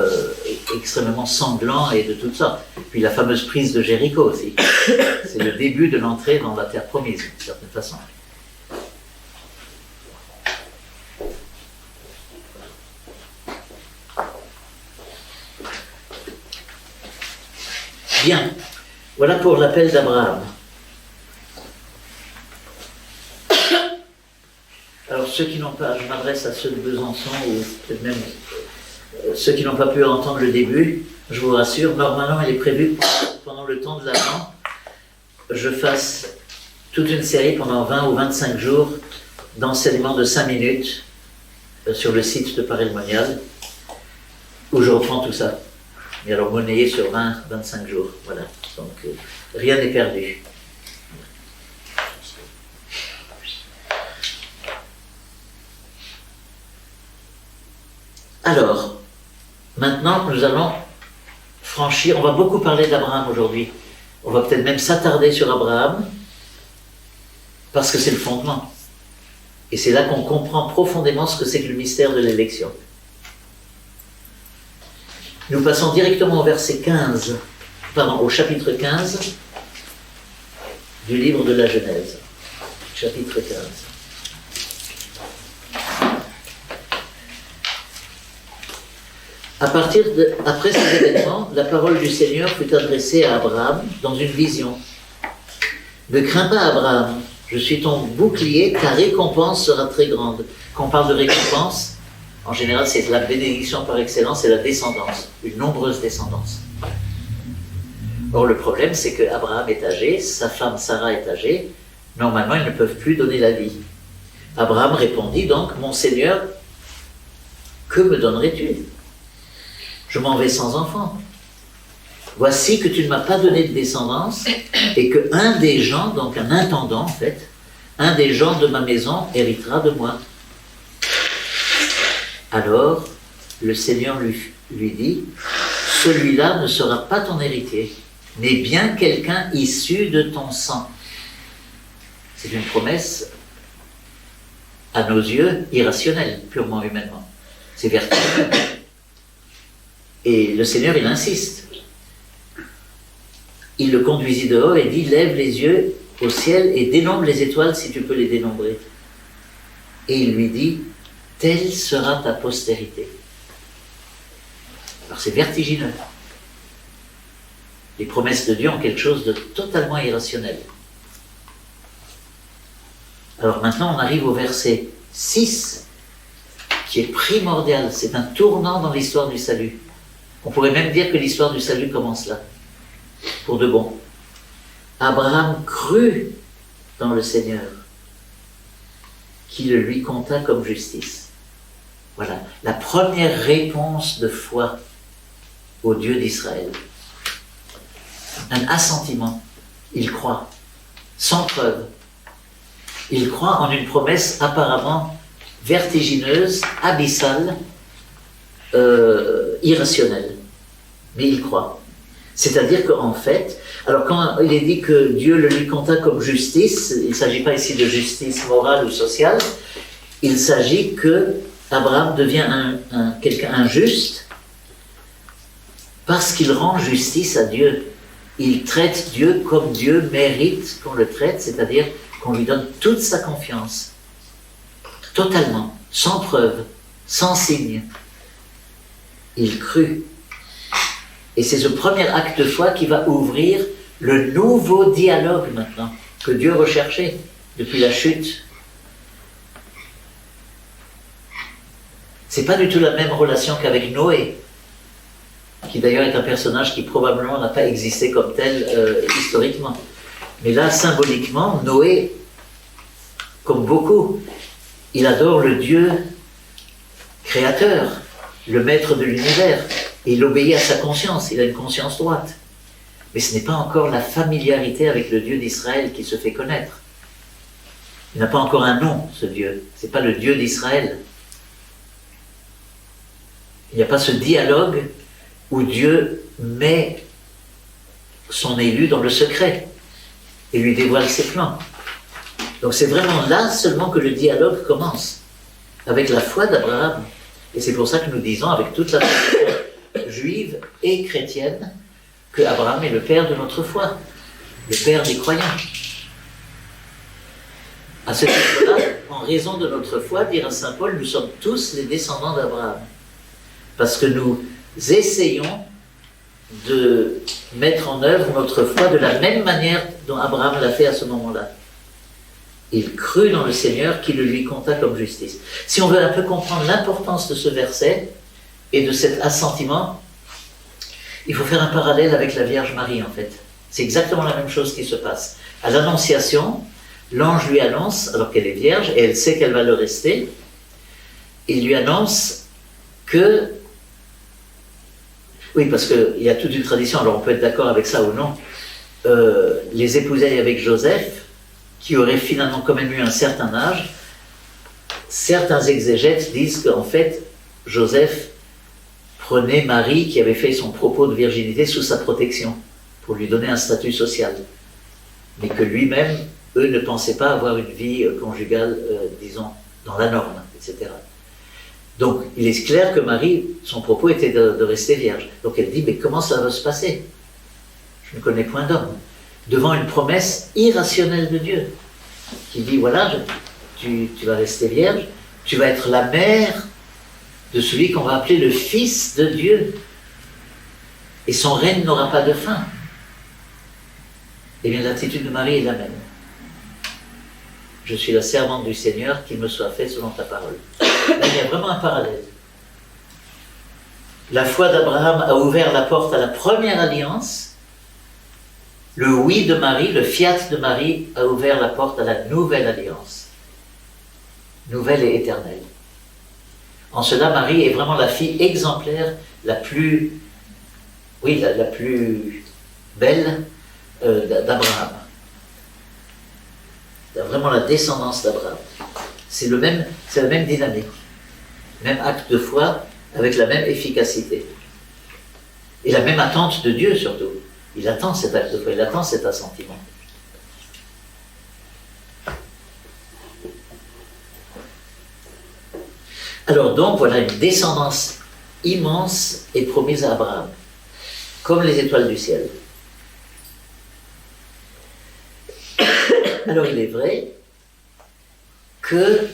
extrêmement sanglant et de toutes sortes. Puis la fameuse prise de Jéricho aussi. C'est le début de l'entrée dans la terre promise, d'une certaine façon. Bien, voilà pour l'appel d'Abraham. Alors ceux qui n'ont pas, je m'adresse à ceux de Besançon ou peut-être même ceux qui n'ont pas pu entendre le début, je vous rassure, normalement il est prévu pendant le temps de l'Avent, je fasse toute une série pendant 20 ou 25 jours d'enseignements de 5 minutes sur le site de Paray le Monial, où je reprends tout ça. Et alors monnayé sur 20-25 jours, voilà. Donc rien n'est perdu. Alors, maintenant nous allons franchir, on va beaucoup parler d'Abraham aujourd'hui. On va peut-être même s'attarder sur Abraham, parce que c'est le fondement. Et c'est là qu'on comprend profondément ce que c'est que le mystère de l'élection. Nous passons directement au au chapitre 15 du livre de la Genèse. Chapitre 15. Après ces événements, la parole du Seigneur fut adressée à Abraham dans une vision. Ne crains pas, Abraham, je suis ton bouclier, ta récompense sera très grande. Quand on parle de récompense, en général, c'est la bénédiction par excellence et la descendance, une nombreuse descendance. Or, le problème, c'est qu'Abraham est âgé, sa femme Sarah est âgée, normalement, ils ne peuvent plus donner la vie. Abraham répondit donc, mon Seigneur, que me donnerais-tu? Je m'en vais sans enfant. Voici que tu ne m'as pas donné de descendance et que un des gens, donc un intendant en fait, un des gens de ma maison héritera de moi. Alors, le Seigneur lui dit, celui-là ne sera pas ton héritier, mais bien quelqu'un issu de ton sang. C'est une promesse, à nos yeux, irrationnelle, purement humainement. C'est vertigineux. Et le Seigneur, il insiste. Il le conduisit dehors et dit, lève les yeux au ciel et dénombre les étoiles si tu peux les dénombrer. Et il lui dit, telle sera ta postérité. Alors c'est vertigineux. Les promesses de Dieu ont quelque chose de totalement irrationnel. Alors maintenant, on arrive au verset 6, qui est primordial. C'est un tournant dans l'histoire du salut. On pourrait même dire que l'histoire du salut commence là, pour de bon. Abraham crut dans le Seigneur, qui le lui compta comme justice. Voilà, la première réponse de foi au Dieu d'Israël. Un assentiment. Il croit, sans preuve. Il croit en une promesse apparemment vertigineuse, abyssale, irrationnelle. Mais il croit. C'est-à-dire qu'en fait, alors quand il est dit que Dieu le lui compta comme justice, il ne s'agit pas ici de justice morale ou sociale, il s'agit que Abraham devient quelqu'un injuste parce qu'il rend justice à Dieu. Il traite Dieu comme Dieu mérite qu'on le traite, c'est-à-dire qu'on lui donne toute sa confiance, totalement, sans preuve, sans signe. Il crut. Et c'est ce premier acte de foi qui va ouvrir le nouveau dialogue maintenant, que Dieu recherchait depuis la chute. C'est pas du tout la même relation qu'avec Noé, qui d'ailleurs est un personnage qui probablement n'a pas existé comme tel historiquement. Mais là, symboliquement, Noé, comme beaucoup, il adore le Dieu créateur, le maître de l'univers, et il obéit à sa conscience, il a une conscience droite. Mais ce n'est pas encore la familiarité avec le Dieu d'Israël qui se fait connaître. Il n'a pas encore un nom, ce Dieu. Ce n'est pas le Dieu d'Israël. Il n'y a pas ce dialogue où Dieu met son élu dans le secret et lui dévoile ses plans. Donc c'est vraiment là seulement que le dialogue commence, avec la foi d'Abraham. Et c'est pour ça que nous disons, avec toute la foi juive et chrétienne, que Abraham est le père de notre foi, le père des croyants. À ce titre-là, en raison de notre foi, dira saint Paul, nous sommes tous les descendants d'Abraham. Parce que nous essayons de mettre en œuvre notre foi de la même manière dont Abraham l'a fait à ce moment-là. Il crut dans le Seigneur qui le lui compta comme justice. Si on veut un peu comprendre l'importance de ce verset et de cet assentiment, il faut faire un parallèle avec la Vierge Marie en fait. C'est exactement la même chose qui se passe. À l'Annonciation, l'ange lui annonce, alors qu'elle est vierge, et elle sait qu'elle va le rester, il lui annonce que... Oui, parce qu'il y a toute une tradition, alors on peut être d'accord avec ça ou non, les épousailles avec Joseph, qui aurait finalement quand même eu un certain âge, certains exégètes disent qu'en fait, Joseph prenait Marie, qui avait fait son propos de virginité, sous sa protection, pour lui donner un statut social. Mais que lui-même, eux ne pensaient pas avoir une vie conjugale, disons, dans la norme, etc. Donc, il est clair que Marie, son propos était de rester vierge. Donc elle dit, mais comment ça va se passer? Je ne connais point d'homme. Devant une promesse irrationnelle de Dieu, qui dit, voilà, tu vas rester vierge, tu vas être la mère de celui qu'on va appeler le Fils de Dieu. Et son règne n'aura pas de fin. Eh bien, l'attitude de Marie est la même. Je suis la servante du Seigneur, qu'il me soit fait selon ta parole. Là, il y a vraiment un parallèle. La foi d'Abraham a ouvert la porte à la première alliance. Le oui de Marie, le fiat de Marie, a ouvert la porte à la nouvelle alliance. Nouvelle et éternelle. En cela, Marie est vraiment la fille exemplaire, la plus belle d'Abraham. Vraiment la descendance d'Abraham. C'est la même dynamique. Même acte de foi avec la même efficacité. Et la même attente de Dieu surtout. Il attend cet acte de foi, il attend cet assentiment. Alors donc, voilà une descendance immense et promise à Abraham, comme les étoiles du ciel. Alors il est vrai que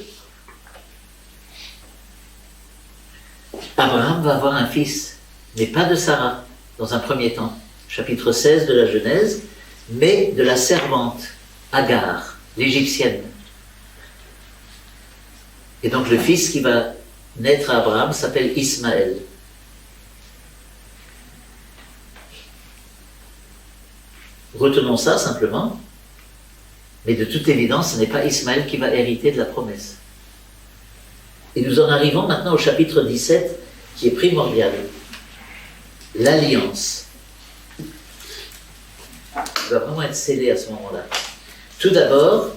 Abraham va avoir un fils, mais pas de Sarah, dans un premier temps, chapitre 16 de la Genèse, mais de la servante, Agar, l'Égyptienne. Et donc le fils qui va naître à Abraham s'appelle Ismaël. Retenons ça simplement, mais de toute évidence, ce n'est pas Ismaël qui va hériter de la promesse. Et nous en arrivons maintenant au chapitre 17, qui est primordial. L'alliance. Il va vraiment être scellé à ce moment-là. Tout d'abord,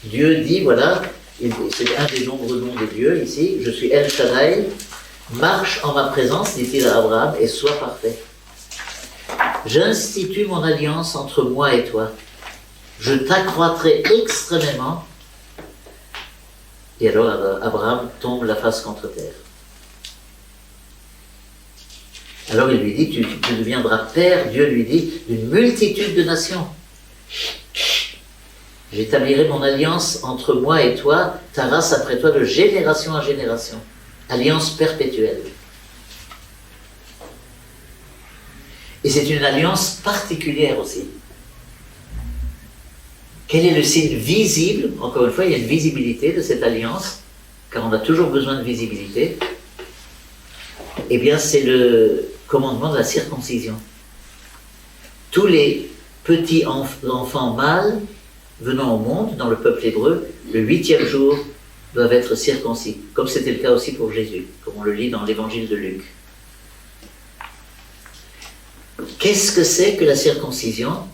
Dieu dit, voilà, c'est un des nombreux noms de Dieu ici, je suis El Shaddai, marche en ma présence, dit-il à Abraham, et sois parfait. J'institue mon alliance entre moi et toi. Je t'accroîtrai extrêmement. Et alors Abraham tombe la face contre terre. Alors il lui dit, tu deviendras père, Dieu lui dit, d'une multitude de nations. J'établirai mon alliance entre moi et toi, ta race après toi, de génération en génération. Alliance perpétuelle. Et c'est une alliance particulière aussi. Quel est le signe visible? Encore une fois, il y a une visibilité de cette alliance, car on a toujours besoin de visibilité. Eh bien, c'est le commandement de la circoncision. Tous les petits enfants mâles venant au monde, dans le peuple hébreu, le 8e jour, doivent être circoncis, comme c'était le cas aussi pour Jésus, comme on le lit dans l'évangile de Luc. Qu'est-ce que c'est que la circoncision?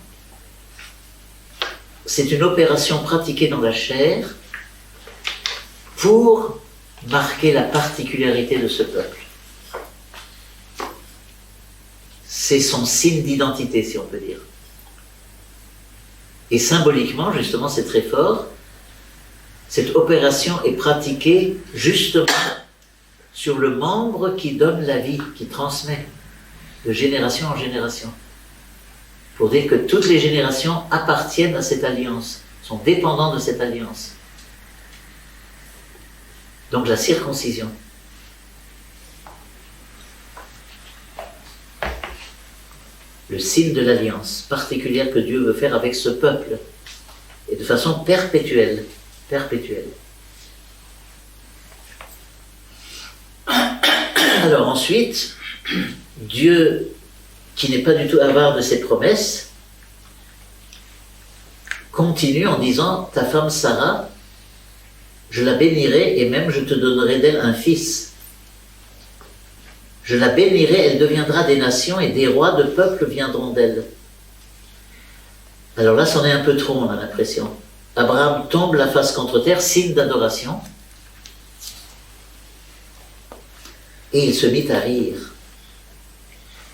C'est une opération pratiquée dans la chair pour marquer la particularité de ce peuple. C'est son signe d'identité, si on peut dire. Et symboliquement, justement, c'est très fort. Cette opération est pratiquée justement sur le membre qui donne la vie, qui transmet de génération en génération. Pour dire que toutes les générations appartiennent à cette alliance, sont dépendants de cette alliance. Donc la circoncision. Le signe de l'alliance particulière que Dieu veut faire avec ce peuple, et de façon perpétuelle. Perpétuelle. Alors ensuite, Dieu, qui n'est pas du tout avare de ses promesses, continue en disant, ta femme Sarah, je la bénirai et même je te donnerai d'elle un fils. Je la bénirai, elle deviendra des nations et des rois de peuples viendront d'elle. Alors là, c'en est un peu trop, on a l'impression. Abraham tombe la face contre terre, signe d'adoration, et il se mit à rire.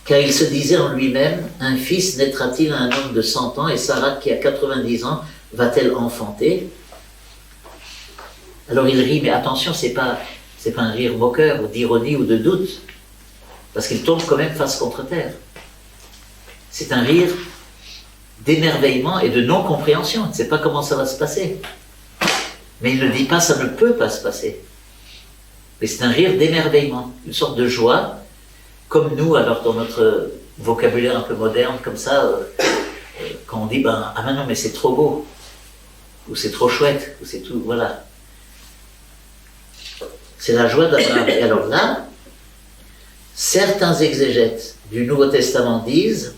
Car il se disait en lui-même, un fils naîtra-t-il à un homme de 100 ans, et Sarah qui a 90 ans, va-t-elle enfanter? Alors il rit, mais attention, c'est pas un rire moqueur, ou d'ironie ou de doute, parce qu'il tombe quand même face contre terre. C'est un rire d'émerveillement et de non-compréhension. Il ne sait pas comment ça va se passer. Mais il ne dit pas, ça ne peut pas se passer. Mais c'est un rire d'émerveillement, une sorte de joie, comme nous, alors dans notre vocabulaire un peu moderne, comme ça, quand on dit, ah ben non, mais c'est trop beau, ou c'est trop chouette, ou c'est tout, voilà. C'est la joie d'Abraham. Et alors là, certains exégètes du Nouveau Testament disent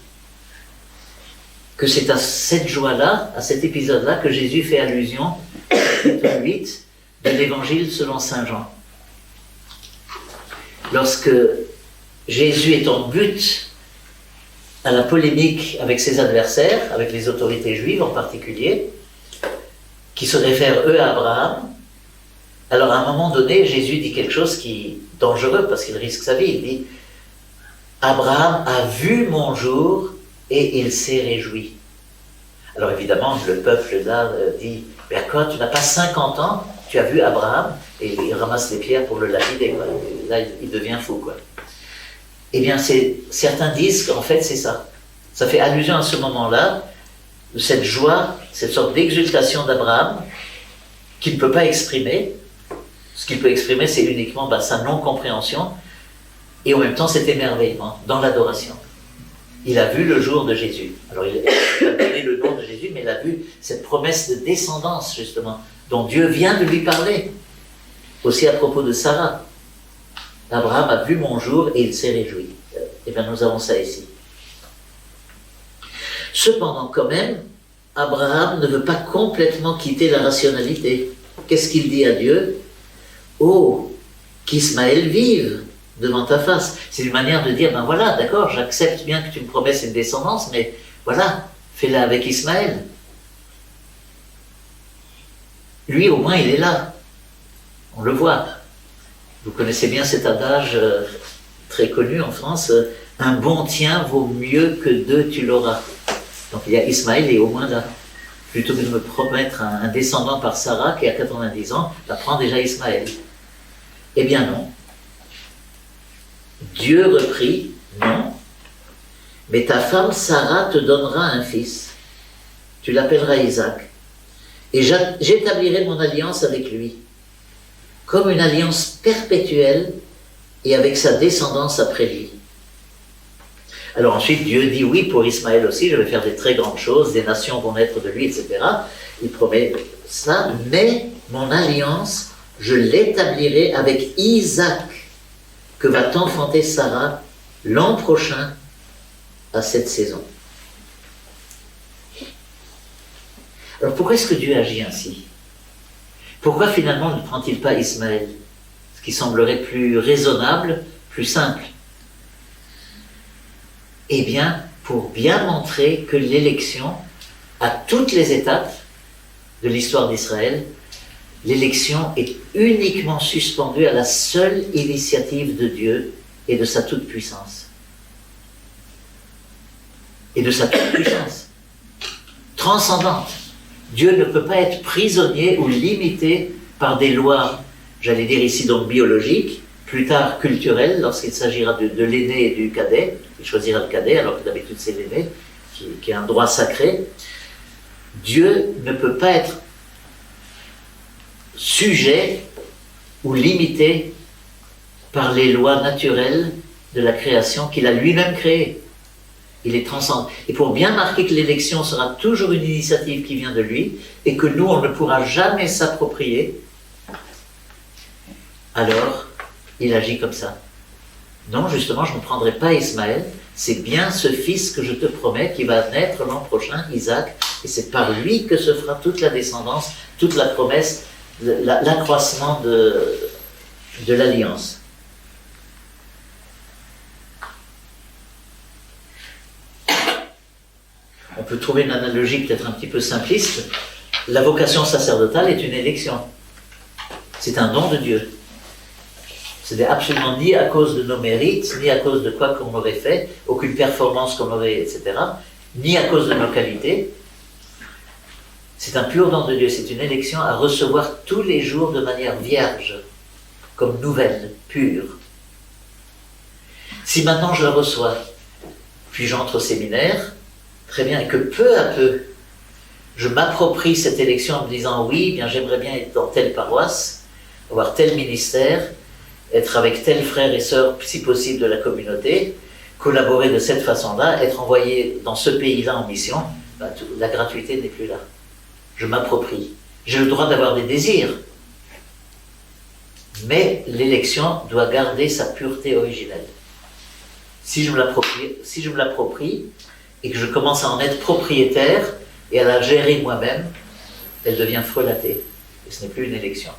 que c'est à cette joie-là, à cet épisode-là, que Jésus fait allusion, chapitre 8, de l'Évangile selon saint Jean. Lorsque Jésus est en but à la polémique avec ses adversaires, avec les autorités juives en particulier, qui se réfèrent eux à Abraham, alors à un moment donné, Jésus dit quelque chose qui est dangereux parce qu'il risque sa vie. Il dit « Abraham a vu mon jour et il s'est réjoui. » Alors évidemment, le peuple là dit « Mais quoi, tu n'as pas 50 ans, tu as vu Abraham ?» Et il ramasse les pierres pour le lapider. Quoi. Là, il devient fou. Quoi. Eh bien, certains disent qu'en fait, c'est ça. Ça fait allusion à ce moment-là, de cette joie, cette sorte d'exultation d'Abraham, qu'il ne peut pas exprimer. Ce qu'il peut exprimer, c'est uniquement sa non-compréhension, et en même temps cet émerveillement dans l'adoration. Il a vu le jour de Jésus. Alors il a donné le nom de Jésus, mais il a vu cette promesse de descendance, justement, dont Dieu vient de lui parler. Aussi à propos de Sarah. Abraham a vu mon jour et il s'est réjoui. Eh bien, nous avons ça ici. Cependant, quand même, Abraham ne veut pas complètement quitter la rationalité. Qu'est-ce qu'il dit à Dieu ? Oh, qu'Ismaël vive devant ta face. C'est une manière de dire, ben voilà, d'accord, j'accepte bien que tu me promettes une descendance, mais voilà, fais-la avec Ismaël. Lui, au moins, il est là. On le voit. Vous connaissez bien cet adage très connu en France, un bon tien vaut mieux que deux tu l'auras. Donc il y a Ismaël et au moins là. Plutôt que de me promettre un descendant par Sarah qui a 90 ans, prends déjà Ismaël. Eh bien non. Dieu reprit, non, mais ta femme Sarah te donnera un fils. Tu l'appelleras Isaac. Et j'établirai mon alliance avec lui, comme une alliance perpétuelle et avec sa descendance après lui. Alors ensuite, Dieu dit oui, pour Ismaël aussi, je vais faire des très grandes choses, des nations vont naître de lui, etc. Il promet ça, mais mon alliance, je l'établirai avec Isaac, que va t'enfanter Sarah l'an prochain à cette saison. Alors pourquoi est-ce que Dieu agit ainsi ? Pourquoi finalement ne prend-il pas Ismaël ? Ce qui semblerait plus raisonnable, plus simple. Eh bien, pour bien montrer que l'élection, à toutes les étapes de l'histoire d'Israël, l'élection est uniquement suspendue à la seule initiative de Dieu et de sa toute-puissance. Et de sa toute-puissance. Transcendante. Dieu ne peut pas être prisonnier ou limité par des lois, j'allais dire ici donc biologiques, plus tard culturelles, lorsqu'il s'agira de l'aîné et du cadet. Il choisira le cadet, alors que d'habitude c'est l'aîné, qui a un droit sacré. Dieu ne peut pas être sujet ou limité par les lois naturelles de la création qu'il a lui-même créée. Il est transcendant. Et pour bien marquer que l'élection sera toujours une initiative qui vient de lui, et que nous, on ne pourra jamais s'approprier, alors il agit comme ça. Non, justement, je ne prendrai pas Ismaël, c'est bien ce fils que je te promets qui va naître l'an prochain, Isaac, et c'est par lui que se fera toute la descendance, toute la promesse, l'accroissement de l'alliance. On peut trouver une analogie peut-être un petit peu simpliste. La vocation sacerdotale est une élection. C'est un don de Dieu. Ce n'est absolument ni à cause de nos mérites, ni à cause de quoi qu'on aurait fait, aucune performance qu'on aurait, etc., ni à cause de nos qualités. C'est un pur don de Dieu, c'est une élection à recevoir tous les jours de manière vierge, comme nouvelle, pure. Si maintenant je la reçois, puis j'entre au séminaire, très bien, et que peu à peu, je m'approprie cette élection en me disant oui, bien j'aimerais bien être dans telle paroisse, avoir tel ministère, être avec tel frère et sœur, si possible, de la communauté, collaborer de cette façon-là, être envoyé dans ce pays-là en mission, la gratuité n'est plus là. Je m'approprie. J'ai le droit d'avoir des désirs, mais l'élection doit garder sa pureté originelle. Si je me l'approprie et que je commence à en être propriétaire et à la gérer moi-même, elle devient frelatée. Et ce n'est plus une élection.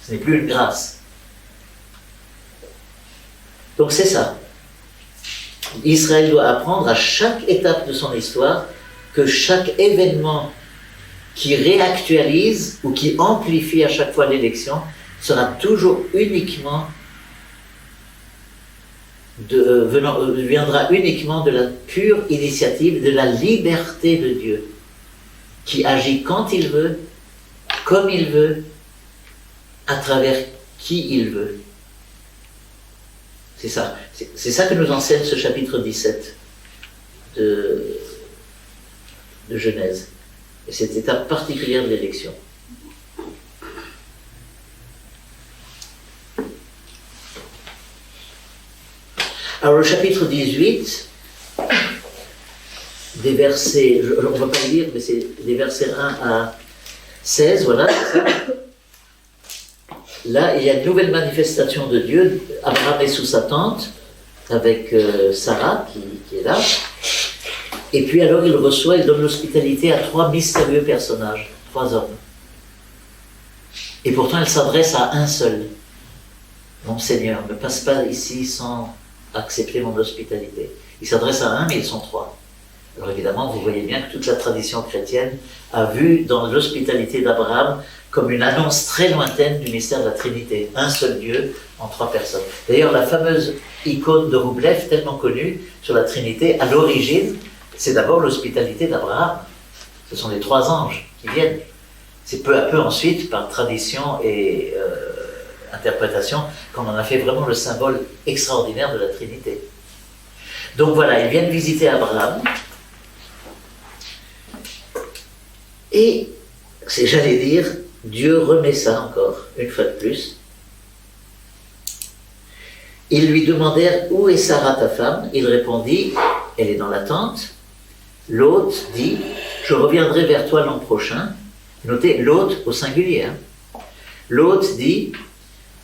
Ce n'est plus une grâce. Donc c'est ça. Israël doit apprendre à chaque étape de son histoire que chaque événement qui réactualise ou qui amplifie à chaque fois l'élection sera toujours uniquement viendra uniquement de la pure initiative, de la liberté de Dieu, qui agit quand il veut, comme il veut, à travers qui il veut. C'est ça. C'est ça que nous enseigne ce chapitre 17 de Genèse. Et cette étape particulière de l'élection. Alors le chapitre 18, des versets, on ne va pas le lire, mais c'est des versets 1 à 16, voilà. Là, il y a une nouvelle manifestation de Dieu. Abraham est sous sa tente, avec Sarah, qui est là. Et puis alors, il donne l'hospitalité à 3 mystérieux personnages, 3 hommes. Et pourtant, il s'adresse à un seul. Mon Seigneur, ne passe pas ici sans accepter mon hospitalité. Il s'adresse à un, mais ils sont 3. Alors évidemment, vous voyez bien que toute la tradition chrétienne a vu dans l'hospitalité d'Abraham comme une annonce très lointaine du mystère de la Trinité. Un seul Dieu en 3 personnes. D'ailleurs, la fameuse icône de Roublev, tellement connue sur la Trinité, à l'origine, c'est d'abord l'hospitalité d'Abraham. Ce sont les 3 anges qui viennent. C'est peu à peu ensuite, par tradition et interprétation, qu'on en a fait vraiment le symbole extraordinaire de la Trinité. Donc voilà, ils viennent visiter Abraham. Et, j'allais dire, Dieu remet ça encore, une fois de plus. Ils lui demandèrent, où est Sarah ta femme? Il répondit, elle est dans la tente. L'hôte dit, je reviendrai vers toi l'an prochain. Notez, l'hôte au singulier. L'hôte dit,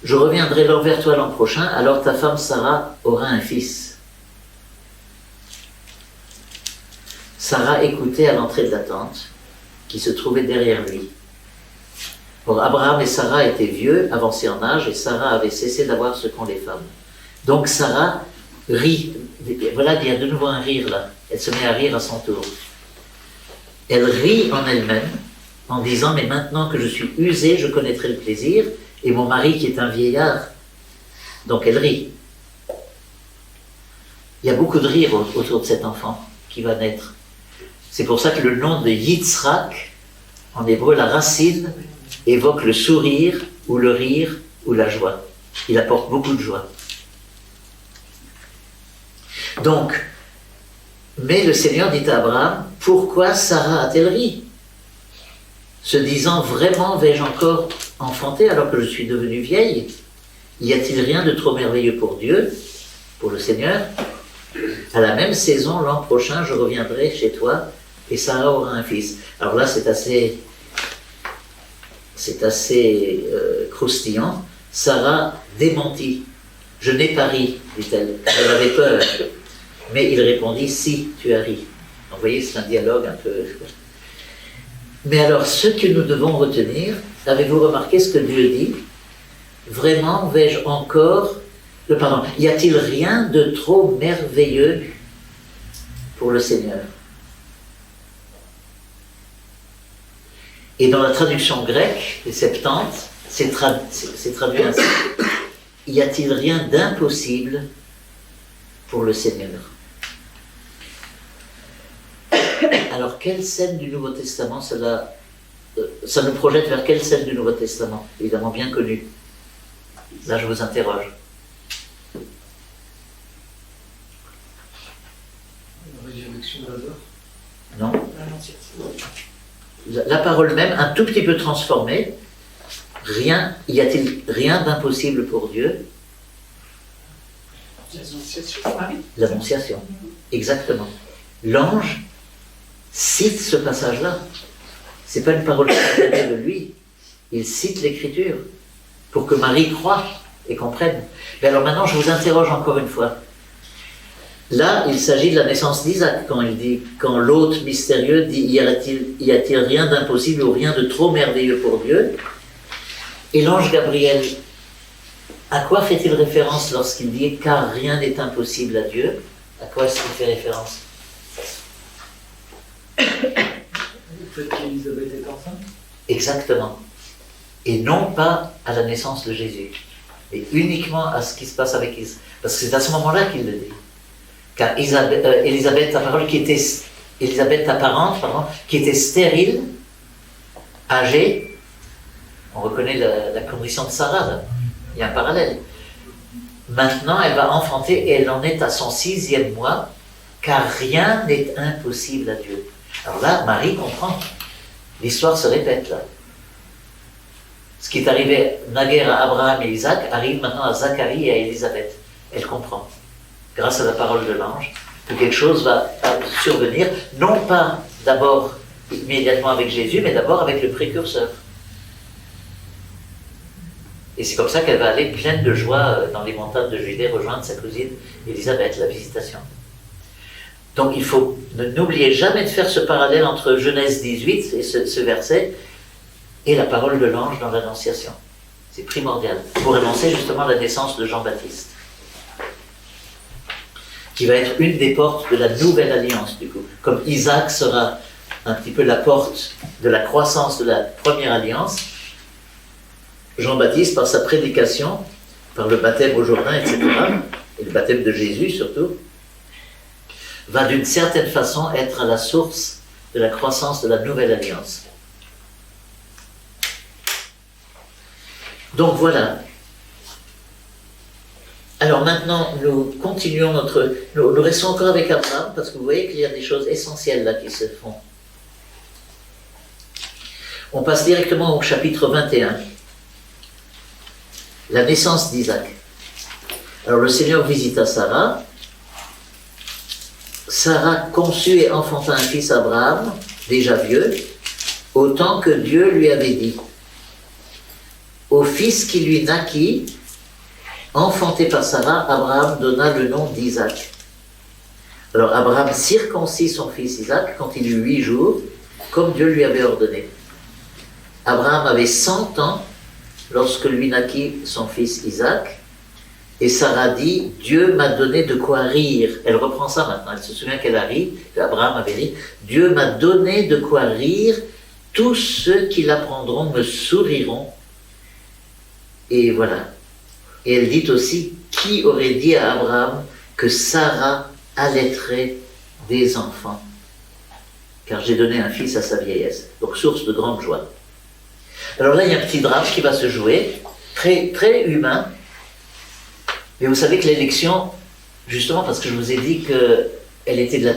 je reviendrai vers toi l'an prochain, alors ta femme Sarah aura un fils. Sarah écoutait à l'entrée de la tente, qui se trouvait derrière lui. Or, Abraham et Sarah étaient vieux, avancés en âge, et Sarah avait cessé d'avoir ce qu'ont les femmes. Donc Sarah rit. Voilà, il y a de nouveau un rire là. Elle se met à rire à son tour. Elle rit en elle-même, en disant, mais maintenant que je suis usée, je connaîtrai le plaisir, et mon mari qui est un vieillard. Donc elle rit. Il y a beaucoup de rire autour de cet enfant qui va naître. C'est pour ça que le nom de Yitzhak, en hébreu, la racine, évoque le sourire, ou le rire, ou la joie. Il apporte beaucoup de joie. Donc, mais le Seigneur dit à Abraham, pourquoi Sarah a-t-elle ri? Se disant, vraiment vais-je encore enfanter alors que je suis devenue vieille? Y a-t-il rien de trop merveilleux pour Dieu, pour le Seigneur? À la même saison, l'an prochain, je reviendrai chez toi et Sarah aura un fils. Alors là, c'est assez croustillant. Sarah démentit. Je n'ai pas ri, dit-elle. Elle avait peur. Mais il répondit, si, tu as ri. Donc, vous voyez, c'est un dialogue un peu... Mais alors, ce que nous devons retenir, avez-vous remarqué ce que Dieu dit? Vraiment, vais-je encore... Pardon, y a-t-il rien de trop merveilleux pour le Seigneur? Et dans la traduction grecque, les Septante, c'est traduit ainsi. Y a-t-il rien d'impossible pour le Seigneur? Alors, quelle scène du Nouveau Testament ça nous projette vers quelle scène du Nouveau Testament? Évidemment bien connue. Là, je vous interroge. La résurrection de Lazare. Non. La parole même, un tout petit peu transformée. Y a-t-il rien d'impossible pour Dieu? L'Annonciation, exactement. L'ange cite ce passage-là. C'est pas une parole de lui. Il cite l'Écriture pour que Marie croie et comprenne. Mais alors maintenant, je vous interroge encore une fois. Là, il s'agit de la naissance d'Isaac, quand l'hôte mystérieux dit y a-t-il rien d'impossible ou rien de trop merveilleux pour Dieu? Et l'ange Gabriel, à quoi fait-il référence lorsqu'il dit car rien n'est impossible à Dieu? À quoi est-ce qu'il fait référence? Le fait qu'Élisabeth est enceinte? Exactement. Et non pas à la naissance de Jésus, mais uniquement à ce qui se passe avec Isaac. Parce que c'est à ce moment-là qu'il le dit. Car Élisabeth apparente, qui était stérile, âgée, on reconnaît la condition de Sarah, là. Il y a un parallèle. Maintenant, elle va enfanter et elle en est à son 6e mois, car rien n'est impossible à Dieu. Alors là, Marie comprend. L'histoire se répète là. Ce qui est arrivé naguère à Abraham et Isaac arrive maintenant à Zacharie et à Élisabeth. Elle comprend, grâce à la parole de l'ange, que quelque chose va survenir, non pas d'abord immédiatement avec Jésus, mais d'abord avec le précurseur. Et c'est comme ça qu'elle va aller pleine de joie dans les montagnes de Judée rejoindre sa cousine Élisabeth, la visitation. Donc il faut, n'oubliez jamais de faire ce parallèle entre Genèse 18 et ce verset et la parole de l'ange dans l'Annonciation. C'est primordial pour annoncer justement la naissance de Jean-Baptiste, qui va être une des portes de la nouvelle alliance du coup. Comme Isaac sera un petit peu la porte de la croissance de la première alliance, Jean-Baptiste, par sa prédication, par le baptême au Jourdain, etc., et le baptême de Jésus surtout, va d'une certaine façon être à la source de la croissance de la nouvelle alliance. Donc voilà. Alors maintenant, nous continuons nous restons encore avec Abraham, parce que vous voyez qu'il y a des choses essentielles là qui se font. On passe directement au chapitre 21. La naissance d'Isaac. Alors le Seigneur visita Sarah. Sarah conçut et enfanta un fils à Abraham, déjà vieux, autant que Dieu lui avait dit. Au fils qui lui naquit, enfanté par Sarah, Abraham donna le nom d'Isaac. Alors Abraham circoncit son fils Isaac quand il eut 8 jours, comme Dieu lui avait ordonné. Abraham avait 100 ans lorsque lui naquit son fils Isaac, et Sarah dit, Dieu m'a donné de quoi rire. Elle reprend ça maintenant, elle se souvient qu'elle a ri, qu'Abraham avait ri. Dieu m'a donné de quoi rire, tous ceux qui l'apprendront me souriront. Et voilà. Et elle dit aussi, qui aurait dit à Abraham que Sarah allaiterait des enfants? Car j'ai donné un fils à sa vieillesse. Donc source de grande joie. Alors là, il y a un petit drame qui va se jouer, très, très humain. Mais vous savez que l'élection, justement parce que je vous ai dit qu'elle était de la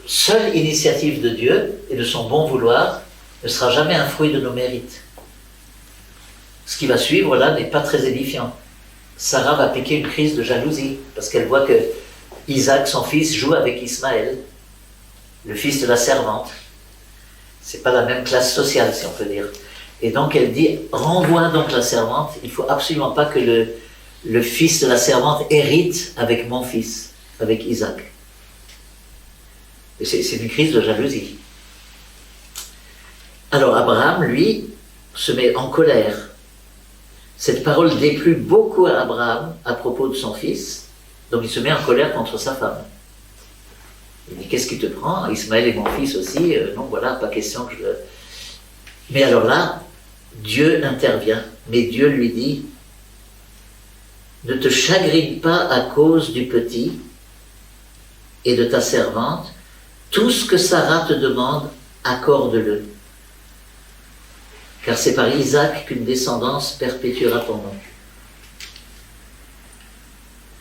seule initiative de Dieu et de son bon vouloir, ne sera jamais un fruit de nos mérites. Ce qui va suivre là n'est pas très édifiant. Sarah va piquer une crise de jalousie parce qu'elle voit que Isaac, son fils, joue avec Ismaël, le fils de la servante. C'est pas la même classe sociale, si on peut dire. Et donc elle dit, renvoie donc la servante, il ne faut absolument pas que le fils de la servante hérite avec mon fils, avec Isaac. Et c'est une crise de jalousie. Alors Abraham, lui, se met en colère. Cette parole déplut beaucoup à Abraham à propos de son fils, donc il se met en colère contre sa femme. Il dit, qu'est-ce qui te prend? Ismaël est mon fils aussi, non, voilà, pas question que je... Mais alors là, Dieu intervient, mais Dieu lui dit, ne te chagrine pas à cause du petit et de ta servante, tout ce que Sarah te demande, accorde-le. Car c'est par Isaac qu'une descendance perpétuera ton nom.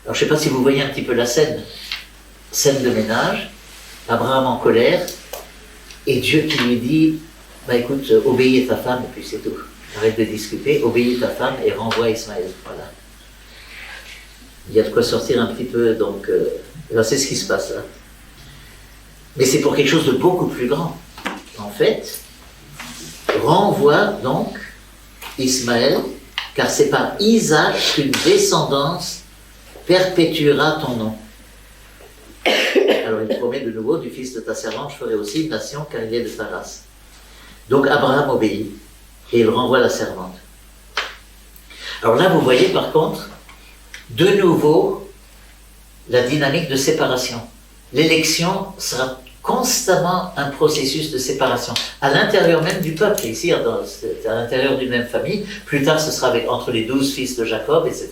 Alors je ne sais pas si vous voyez un petit peu la scène de ménage, Abraham en colère, et Dieu qui lui dit, bah écoute, obéis à ta femme, et puis c'est tout. Arrête de discuter, obéis à ta femme et renvoie Ismaël. Voilà. Il y a de quoi sortir un petit peu, donc là, c'est ce qui se passe là. Mais c'est pour quelque chose de beaucoup plus grand. En fait, renvoie donc Ismaël, car c'est par Isaac qu'une descendance perpétuera ton nom. Alors il promet de nouveau, du fils de ta servante, je ferai aussi une nation car il est de ta race. Donc Abraham obéit et il renvoie la servante. Alors là, vous voyez par contre, de nouveau, la dynamique de séparation. L'élection sera constamment un processus de séparation, à l'intérieur même du peuple, ici, à l'intérieur d'une même famille. Plus tard, ce sera entre les 12 fils de Jacob, etc.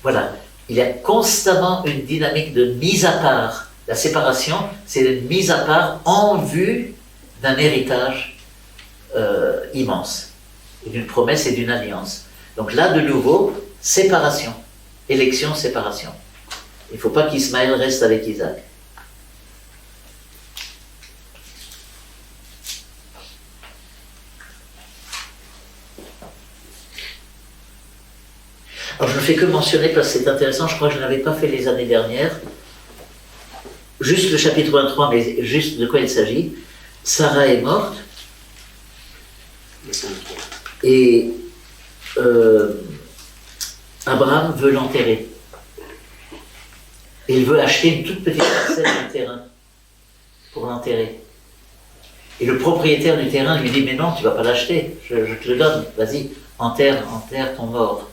Voilà, il y a constamment une dynamique de mise à part. La séparation, c'est une mise à part en vue d'un héritage immense, et d'une promesse et d'une alliance. Donc là, de nouveau, séparation. Élection, séparation. Il ne faut pas qu'Ismaël reste avec Isaac. Alors je ne fais que mentionner parce que c'est intéressant, je crois que je n'avais pas fait les années dernières. Juste le chapitre 23, mais juste de quoi il s'agit. Sarah est morte. Et Abraham veut l'enterrer. Et il veut acheter une toute petite parcelle de terrain pour l'enterrer. Et le propriétaire du terrain lui dit, mais non, tu ne vas pas l'acheter, je te le donne, vas-y, enterre ton mort.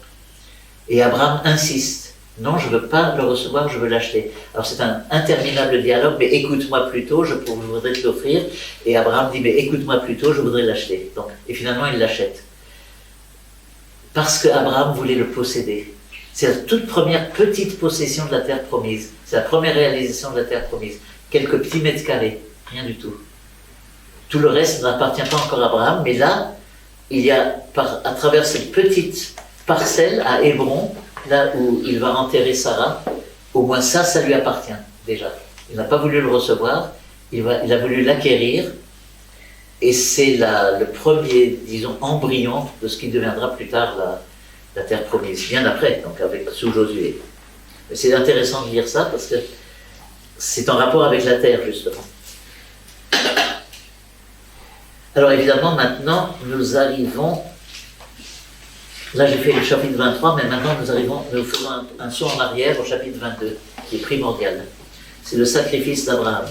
Et Abraham insiste, non, je ne veux pas le recevoir, je veux l'acheter. Alors c'est un interminable dialogue, mais écoute-moi plutôt, je voudrais te l'offrir. Et Abraham dit, mais écoute-moi plutôt, je voudrais l'acheter. Donc, et finalement, il l'achète. Parce qu'Abraham voulait le posséder. C'est la toute première petite possession de la terre promise. C'est la première réalisation de la terre promise. Quelques petits mètres carrés, rien du tout. Tout le reste n'appartient pas encore à Abraham, mais là, il y a, à travers cette petite parcelle à Hébron, là où il va enterrer Sarah, au moins ça lui appartient déjà. Il n'a pas voulu le recevoir, il a voulu l'acquérir, et c'est le premier, disons, embryon de ce qui deviendra plus tard la terre promise, bien après, donc sous Josué. Mais c'est intéressant de lire ça parce que c'est en rapport avec la terre, justement. Alors évidemment, maintenant, nous arrivons. Là, j'ai fait le chapitre 23, mais maintenant, nous faisons un saut en arrière au chapitre 22, qui est primordial. C'est le sacrifice d'Abraham.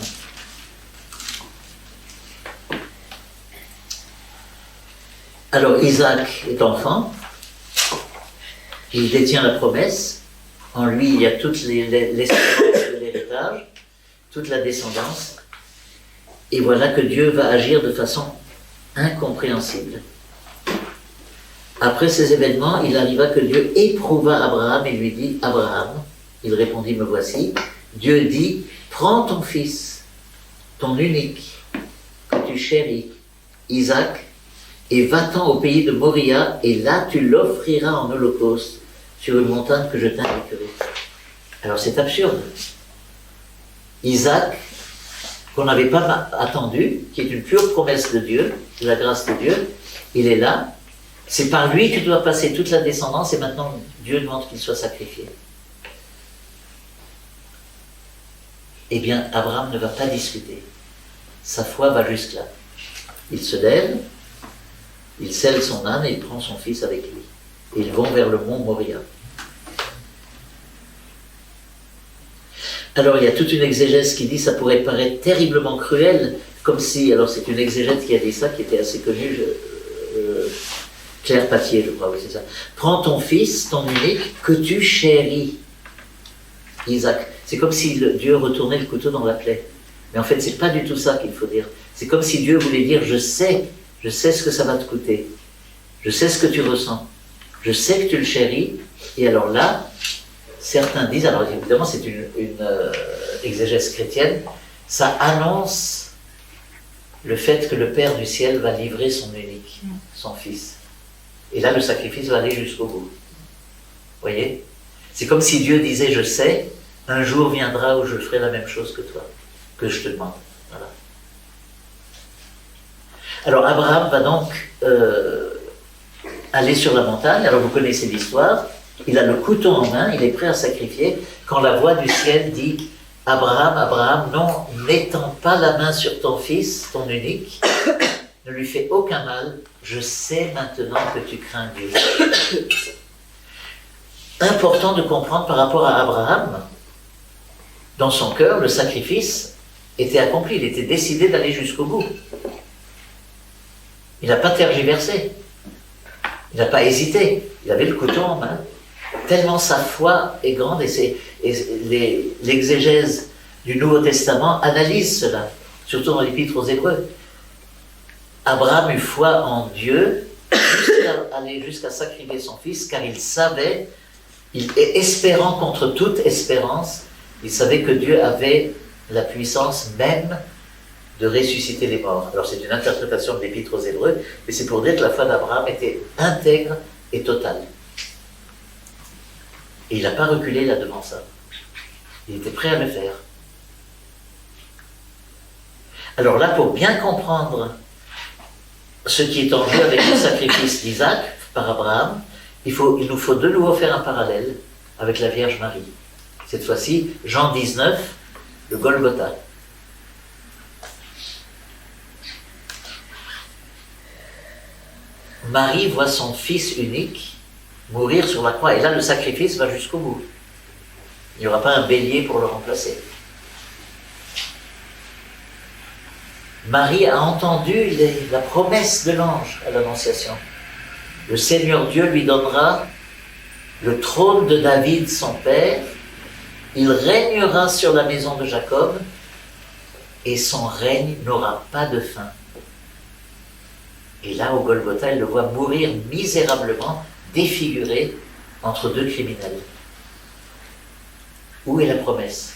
Alors, Isaac est enfant, il détient la promesse, en lui, il y a toute l'espérance de l'héritage, toute la descendance, et voilà que Dieu va agir de façon incompréhensible. Après ces événements, il arriva que Dieu éprouva Abraham et lui dit, Abraham, il répondit, me voici. Dieu dit, prends ton fils, ton unique, que tu chéris, Isaac, et va-t'en au pays de Moria, et là tu l'offriras en holocauste sur une montagne que je t'indiquerai. Alors c'est absurde. Isaac, qu'on n'avait pas attendu, qui est une pure promesse de Dieu, de la grâce de Dieu, il est là. C'est par lui que doit passer toute la descendance, et maintenant Dieu demande qu'il soit sacrifié. Eh bien, Abraham ne va pas discuter. Sa foi va jusque là. Il se lève, il scelle son âne et il prend son fils avec lui. Et ils vont vers le mont Moria. Alors il y a toute une exégèse qui dit, ça pourrait paraître terriblement cruel, comme si, alors c'est une exégète qui a dit ça, qui était assez connue, Claire Patier, je crois, oui, c'est ça. Prends ton fils, ton unique, que tu chéris, Isaac. C'est comme si Dieu retournait le couteau dans la plaie. Mais en fait, c'est pas du tout ça qu'il faut dire. C'est comme si Dieu voulait dire, je sais ce que ça va te coûter. Je sais ce que tu ressens. Je sais que tu le chéris. Et alors là, certains disent, alors évidemment c'est une exégèse chrétienne, ça annonce le fait que le Père du ciel va livrer son unique, son fils. Et là, le sacrifice va aller jusqu'au bout. Vous voyez? C'est comme si Dieu disait, je sais, un jour viendra où je ferai la même chose que toi, que je te demande. Voilà. Alors, Abraham va donc aller sur la montagne. Alors, vous connaissez l'histoire. Il a le couteau en main, il est prêt à sacrifier, quand la voix du ciel dit « Abraham, Abraham, non, n'étends pas la main sur ton fils, ton unique, ne lui fais aucun mal, je sais maintenant que tu crains Dieu. » Important de comprendre par rapport à Abraham, dans son cœur, le sacrifice était accompli, il était décidé d'aller jusqu'au bout. Il n'a pas tergiversé, il n'a pas hésité, il avait le couteau en main. Tellement sa foi est grande et l'exégèse du Nouveau Testament analyse cela, surtout dans l'Épître aux Hébreux. Abraham eut foi en Dieu, jusqu'à aller jusqu'à sacrifier son fils, car il savait, espérant contre toute espérance, il savait que Dieu avait la puissance même de ressusciter les morts. Alors c'est une interprétation de l'Épître aux Hébreux, mais c'est pour dire que la foi d'Abraham était intègre et totale. Et il n'a pas reculé là devant ça. Il était prêt à le faire. Alors là, pour bien comprendre ce qui est en jeu avec le sacrifice d'Isaac par Abraham, il nous faut de nouveau faire un parallèle avec la Vierge Marie. Cette fois-ci, Jean 19, le Golgotha. Marie voit son fils unique mourir sur la croix. Et là, le sacrifice va jusqu'au bout. Il n'y aura pas un bélier pour le remplacer. Marie a entendu la promesse de l'ange à l'Annonciation. Le Seigneur Dieu lui donnera le trône de David, son père. Il régnera sur la maison de Jacob et son règne n'aura pas de fin. Et là, au Golgotha, elle le voit mourir misérablement, défiguré entre deux criminels. Où est la promesse?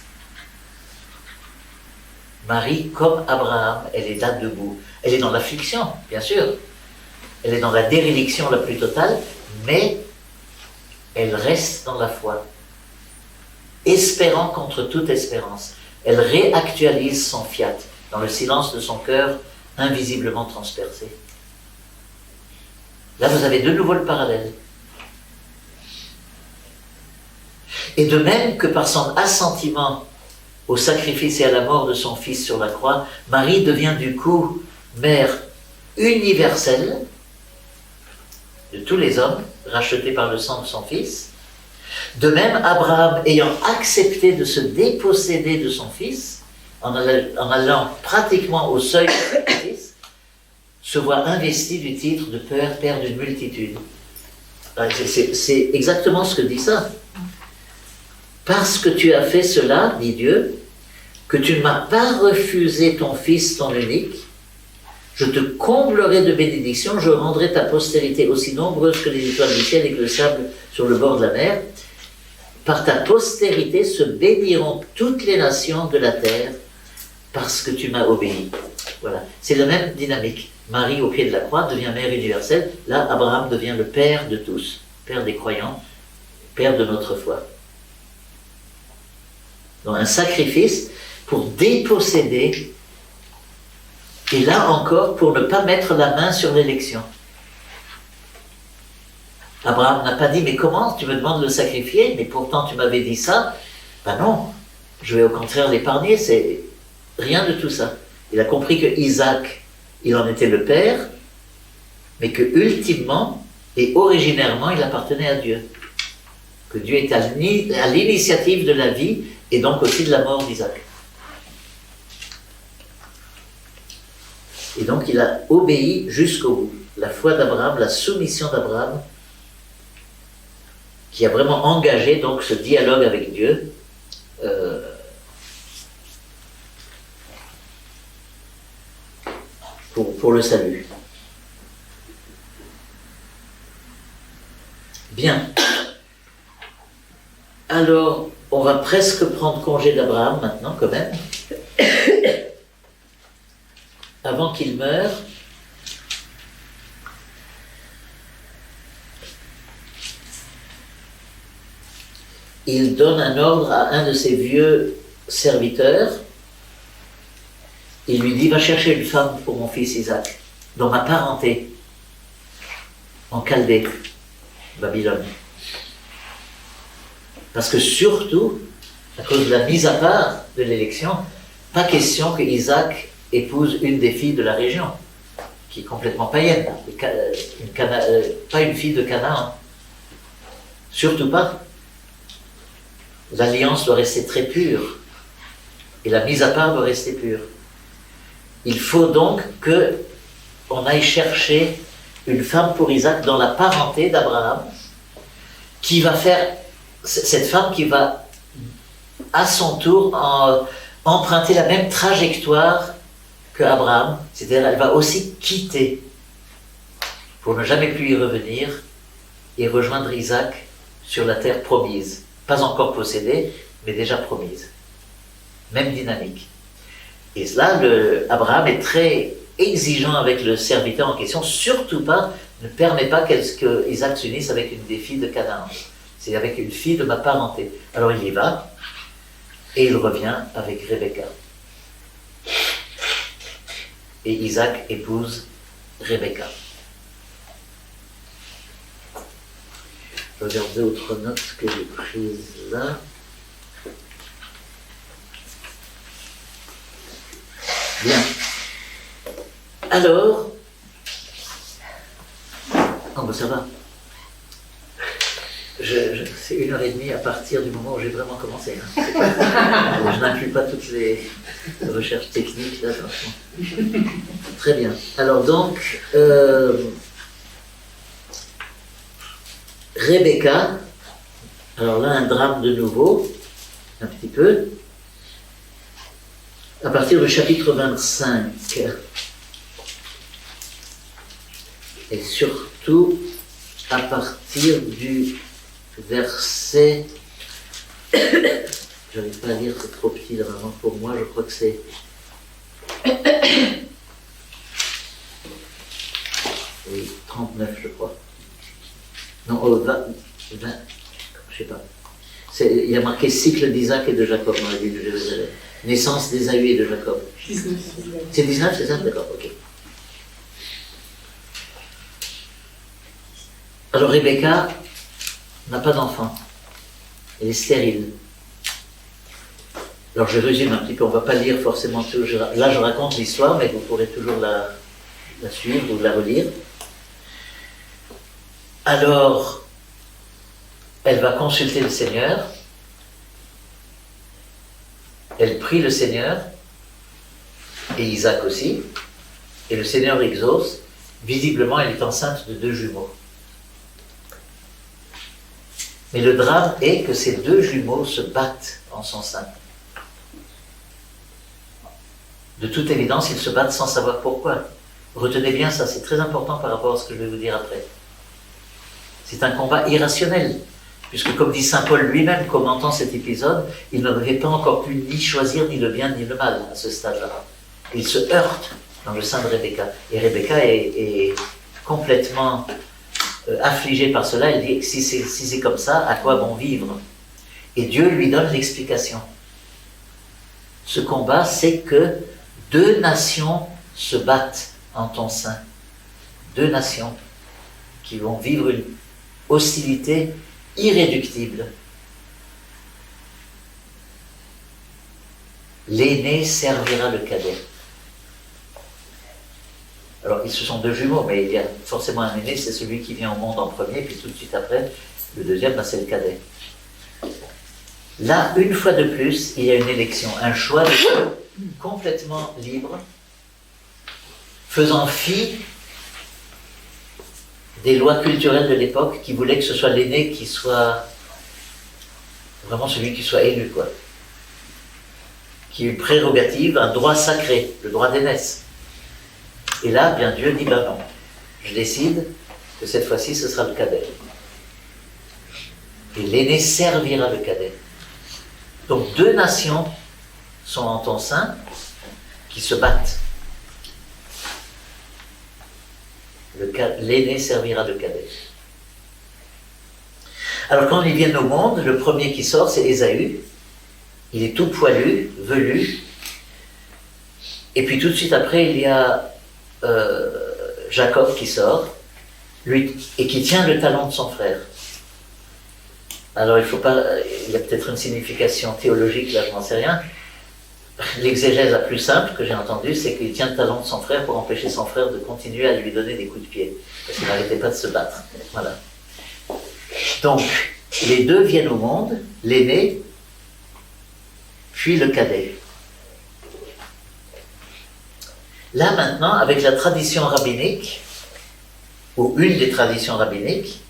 Marie, comme Abraham, elle est là debout. Elle est dans l'affliction, bien sûr. Elle est dans la déréliction la plus totale, mais elle reste dans la foi, espérant contre toute espérance. Elle réactualise son fiat dans le silence de son cœur invisiblement transpercé. Là, vous avez de nouveau le parallèle. Et de même que par son assentiment au sacrifice et à la mort de son fils sur la croix, Marie devient du coup mère universelle de tous les hommes, rachetés par le sang de son fils. De même, Abraham, ayant accepté de se déposséder de son fils, en allant pratiquement au seuil du sacrifice, se voit investi du titre de père d'une multitude. C'est exactement ce que dit ça. Parce que tu as fait cela, dit Dieu, que tu ne m'as pas refusé ton fils, ton unique, je te comblerai de bénédictions, je rendrai ta postérité aussi nombreuse que les étoiles du ciel et que le sable sur le bord de la mer. Par ta postérité se béniront toutes les nations de la terre, parce que tu m'as obéi. Voilà, c'est la même dynamique. Marie, au pied de la croix, devient mère universelle. Là, Abraham devient le père de tous, père des croyants, père de notre foi. Donc un sacrifice pour déposséder, et là encore pour ne pas mettre la main sur l'élection. Abraham n'a pas dit, mais comment tu me demandes de le sacrifier, mais pourtant tu m'avais dit ça. Ben non, je vais au contraire l'épargner, c'est rien de tout ça. Il a compris que Isaac, il en était le père, mais que ultimement et originairement, il appartenait à Dieu. Que Dieu est à l'initiative de la vie et donc aussi de la mort d'Isaac. Et donc il a obéi jusqu'au bout. La foi d'Abraham, la soumission d'Abraham, qui a vraiment engagé donc ce dialogue avec Dieu, pour le salut. Bien. Alors, on va presque prendre congé d'Abraham maintenant, quand même. Avant qu'il meure, il donne un ordre à un de ses vieux serviteurs. Il lui dit, va chercher une femme pour mon fils Isaac, dans ma parenté, en Chaldée, Babylone. Parce que surtout, à cause de la mise à part de l'élection, pas question que Isaac épouse une des filles de la région, qui est complètement païenne, pas une fille de Canaan. Surtout pas. L'alliance doit rester très pure. Et la mise à part doit rester pure. Il faut donc qu'on aille chercher une femme pour Isaac dans la parenté d'Abraham, qui va faire, cette femme qui va à son tour emprunter la même trajectoire que Abraham, c'est-à-dire elle va aussi quitter pour ne jamais plus y revenir et rejoindre Isaac sur la terre promise, pas encore possédée, mais déjà promise. Même dynamique. Et là, Abraham est très exigeant avec le serviteur en question, surtout pas, ne permet pas que Isaac s'unisse avec une des filles de Canaan. C'est avec une fille de ma parenté. Alors il y va, et il revient avec Rebecca. Et Isaac épouse Rebecca. Je regarde d'autres notes que j'ai prises là. Bien. Alors, oh ben ça va. C'est 1h30 à partir du moment où j'ai vraiment commencé. Hein. Je n'inclus pas toutes les recherches techniques. Là, très bien. Alors donc, Rebecca, alors là un drame de nouveau, un petit peu, à partir du chapitre 25, et surtout à partir du verset, j'arrive pas à lire, c'est trop petit vraiment pour moi, je crois que c'est oui, 39 je crois. Non, 20, je sais pas. Il y a marqué cycle d'Isaac et de Jacob dans la ville de Jérusalem. Naissance d'Ésaü et de Jacob. 19. C'est 19, c'est ça? D'accord, ok. Alors Rebecca n'a pas d'enfant. Elle est stérile. Alors je résume un petit peu, on ne va pas lire forcément tout. Là je raconte l'histoire, mais vous pourrez toujours la suivre ou la relire. Alors, elle va consulter le Seigneur. Elle prie le Seigneur, et Isaac aussi, et le Seigneur exauce. Visiblement, elle est enceinte de 2 jumeaux. Mais le drame est que ces 2 jumeaux se battent en son sein. De toute évidence, ils se battent sans savoir pourquoi. Retenez bien ça, c'est très important par rapport à ce que je vais vous dire après. C'est un combat irrationnel, puisque comme dit saint Paul lui-même, commentant cet épisode, il n'avait pas encore pu ni choisir ni le bien ni le mal à ce stade-là. Il se heurte dans le sein de Rebecca. Et Rebecca est complètement affligée par cela. Elle dit, si c'est comme ça, à quoi bon vivre? Et Dieu lui donne l'explication. Ce combat, c'est que 2 nations se battent en ton sein. 2 nations qui vont vivre une hostilité irréductible. L'aîné servira le cadet. Alors, ils se sont 2 jumeaux, mais il y a forcément un aîné, c'est celui qui vient au monde en premier, puis tout de suite après, le deuxième, c'est le cadet. Là, une fois de plus, il y a une élection, un choix de complètement libre, faisant fi des lois culturelles de l'époque qui voulaient que ce soit l'aîné qui soit vraiment celui qui soit élu, quoi. Qui ait une prérogative, un droit sacré, le droit d'aînesse. Et là, bien Dieu dit, ben non, je décide que cette fois-ci, ce sera le cadet. Et l'aîné servira le cadet. Donc 2 nations sont en ton sein qui se battent. L'aîné servira de cadet. Alors quand ils viennent au monde, le premier qui sort, c'est Ésaü. Il est tout poilu, velu. Et puis tout de suite après, il y a Jacob qui sort, lui, et qui tient le talon de son frère. Alors il y a peut-être une signification théologique, là je n'en sais rien. L'exégèse la plus simple que j'ai entendue, c'est qu'il tient le talon de son frère pour empêcher son frère de continuer à lui donner des coups de pied, parce qu'il n'arrêtait pas de se battre. Voilà. Donc, les deux viennent au monde, l'aîné, puis le cadet. Là maintenant, avec la tradition rabbinique, ou une des traditions rabbiniques,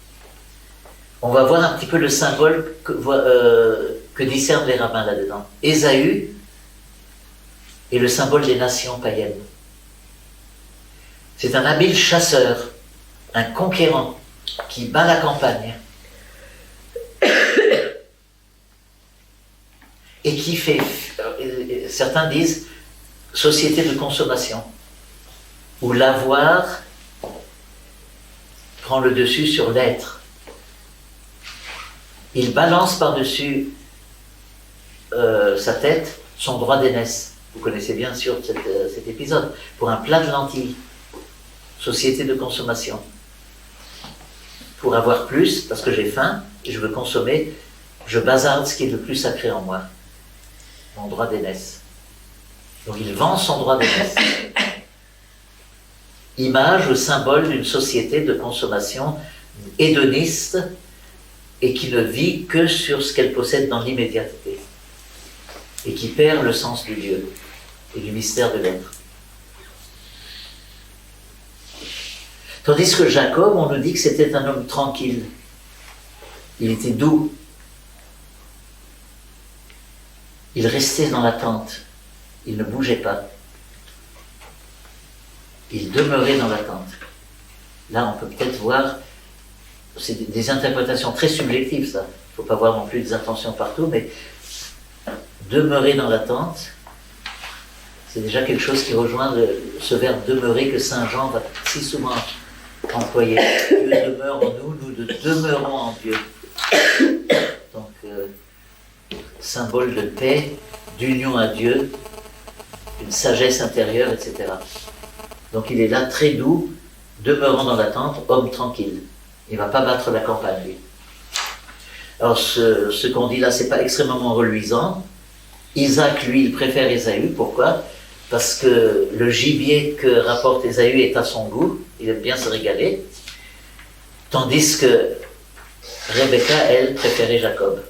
on va voir un petit peu le symbole que discernent les rabbins là-dedans. Ésaü est le symbole des nations païennes. C'est un habile chasseur, un conquérant, qui bat la campagne et qui fait, certains disent, société de consommation, où l'avoir prend le dessus sur l'être. Il balance par-dessus sa tête son droit d'aînesse. Vous connaissez bien sûr cet épisode. Pour un plat de lentilles, société de consommation. Pour avoir plus, parce que j'ai faim et je veux consommer, je bazarde ce qui est le plus sacré en moi, mon droit d'aînesse. Donc il vend son droit d'aînesse. Image ou symbole d'une société de consommation hédoniste et qui ne vit que sur ce qu'elle possède dans l'immédiateté et qui perd le sens du Dieu et du mystère de l'être. Tandis que Jacob, on nous dit que c'était un homme tranquille. Il était doux. Il restait dans la tente. Il ne bougeait pas. Il demeurait dans la tente. Là, on peut peut-être voir, c'est des interprétations très subjectives, ça. Il ne faut pas voir non plus des intentions partout, mais demeurer dans la tente, c'est déjà quelque chose qui rejoint ce verbe demeurer que Saint Jean va si souvent employer. Dieu demeure en nous, nous demeurons en Dieu. Donc, symbole de paix, d'union à Dieu, une sagesse intérieure, etc. Donc il est là très doux, demeurant dans la tente, homme tranquille. Il ne va pas battre la campagne, lui. Alors ce qu'on dit là, c'est pas extrêmement reluisant. Isaac, lui, il préfère Ésaü. Pourquoi? Parce que le gibier que rapporte Ésaü est à son goût, il aime bien se régaler. Tandis que Rebecca, elle, préférait Jacob.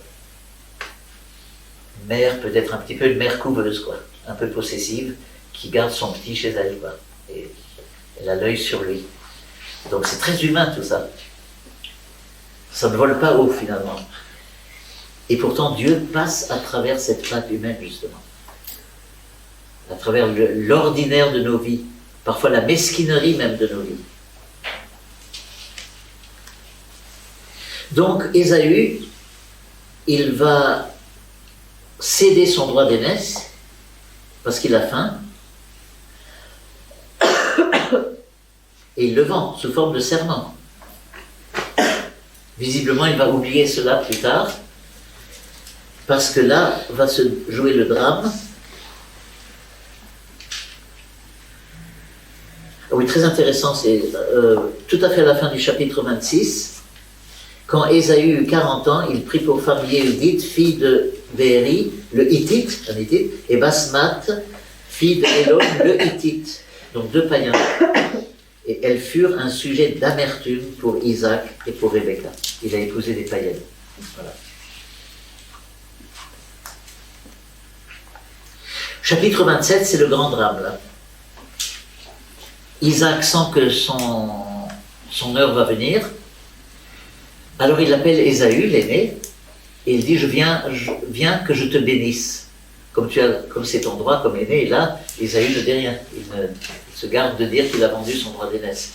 Mère, peut-être un petit peu une mère couveuse, quoi, un peu possessive, qui garde son petit chez elle, quoi. Et elle a l'œil sur lui. Donc c'est très humain tout ça. Ça ne vole pas haut finalement. Et pourtant Dieu passe à travers cette plainte humaine justement. À travers l'ordinaire de nos vies. Parfois la mesquinerie même de nos vies. Donc Ésaü, il va céder son droit d'aînesse parce qu'il a faim. Et il le vend sous forme de serment. Visiblement, il va oublier cela plus tard, parce que là va se jouer le drame. Oui, très intéressant, c'est tout à fait à la fin du chapitre 26. Quand Ésaü eut 40 ans, il prit pour femme Yéhudith, fille de Béri, le Hittite, un Hittite, et Basmat, fille d'Élon, le Hittite. Donc deux païens. Et elles furent un sujet d'amertume pour Isaac et pour Rebecca. Il a épousé des païennes. Voilà. Chapitre 27, c'est le grand drame, là. Isaac sent que son heure va venir. Alors il appelle Ésaü, l'aîné, et il dit, je viens que je te bénisse. Comme c'est ton droit comme aîné, et là, Ésaü ne dit rien. Il se garde de dire qu'il a vendu son droit d'aînesse.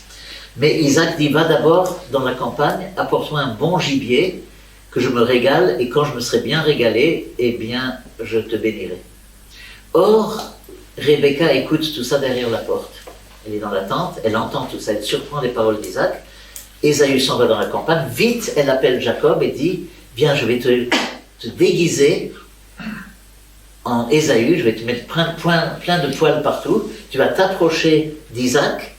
Mais Isaac dit, va d'abord dans la campagne, apporte-moi un bon gibier, que je me régale, et quand je me serai bien régalé, eh bien, je te bénirai. Or, Rebecca écoute tout ça derrière la porte. Elle est dans la tente, elle entend tout ça, elle surprend les paroles d'Isaac. Ésaü s'en va dans la campagne, vite, elle appelle Jacob et dit, viens, je vais te déguiser en Ésaü, je vais te mettre plein de poils partout, tu vas t'approcher d'Isaac,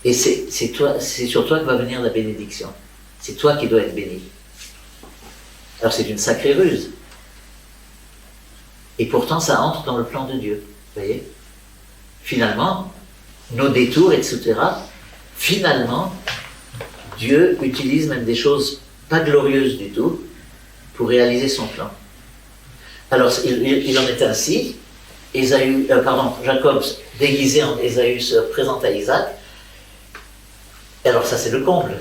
et c'est sur toi que va venir la bénédiction. C'est toi qui dois être béni. Alors c'est une sacrée ruse. Et pourtant ça entre dans le plan de Dieu. Vous voyez? Finalement, nos détours, etc., finalement, Dieu utilise même des choses pas glorieuses du tout pour réaliser son plan. Alors il en est ainsi. Jacob, déguisé en Ésaü, se présente à Isaac. Alors ça c'est le comble.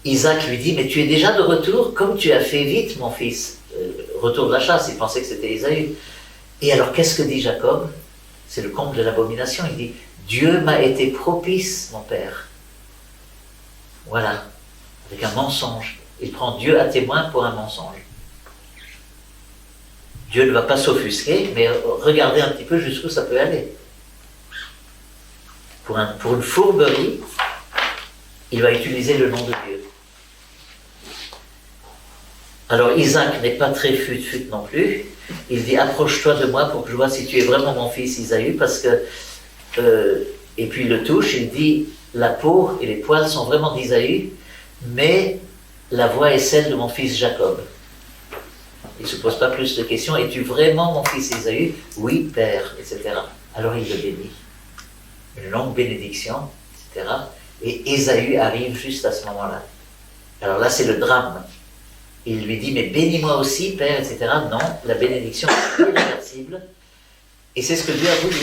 Isaac lui dit, mais tu es déjà de retour, comme tu as fait vite, mon fils. Retour de la chasse, il pensait que c'était Ésaü. Et alors qu'est-ce que dit Jacob? C'est le comble de l'abomination. Il dit, Dieu m'a été propice, mon père. Voilà, avec un mensonge. Il prend Dieu à témoin pour un mensonge. Dieu ne va pas s'offusquer, mais regardez un petit peu jusqu'où ça peut aller. Pour une fourberie, il va utiliser le nom de Dieu. Alors Isaac n'est pas très fut-fut non plus. Il dit, approche-toi de moi pour que je vois si tu es vraiment mon fils Isaü, parce que... et puis il le touche, il dit, la peau et les poils sont vraiment d'Isaü, mais la voix est celle de mon fils Jacob. Il ne se pose pas plus de questions. Es-tu vraiment mon fils Ésaü? Oui, père, etc. Alors il le bénit. Une longue bénédiction, etc. Et Ésaü arrive juste à ce moment-là. Alors là, c'est le drame. Il lui dit, mais bénis-moi aussi, père, etc. Non, la bénédiction est irréversible. Et c'est ce que Dieu a voulu.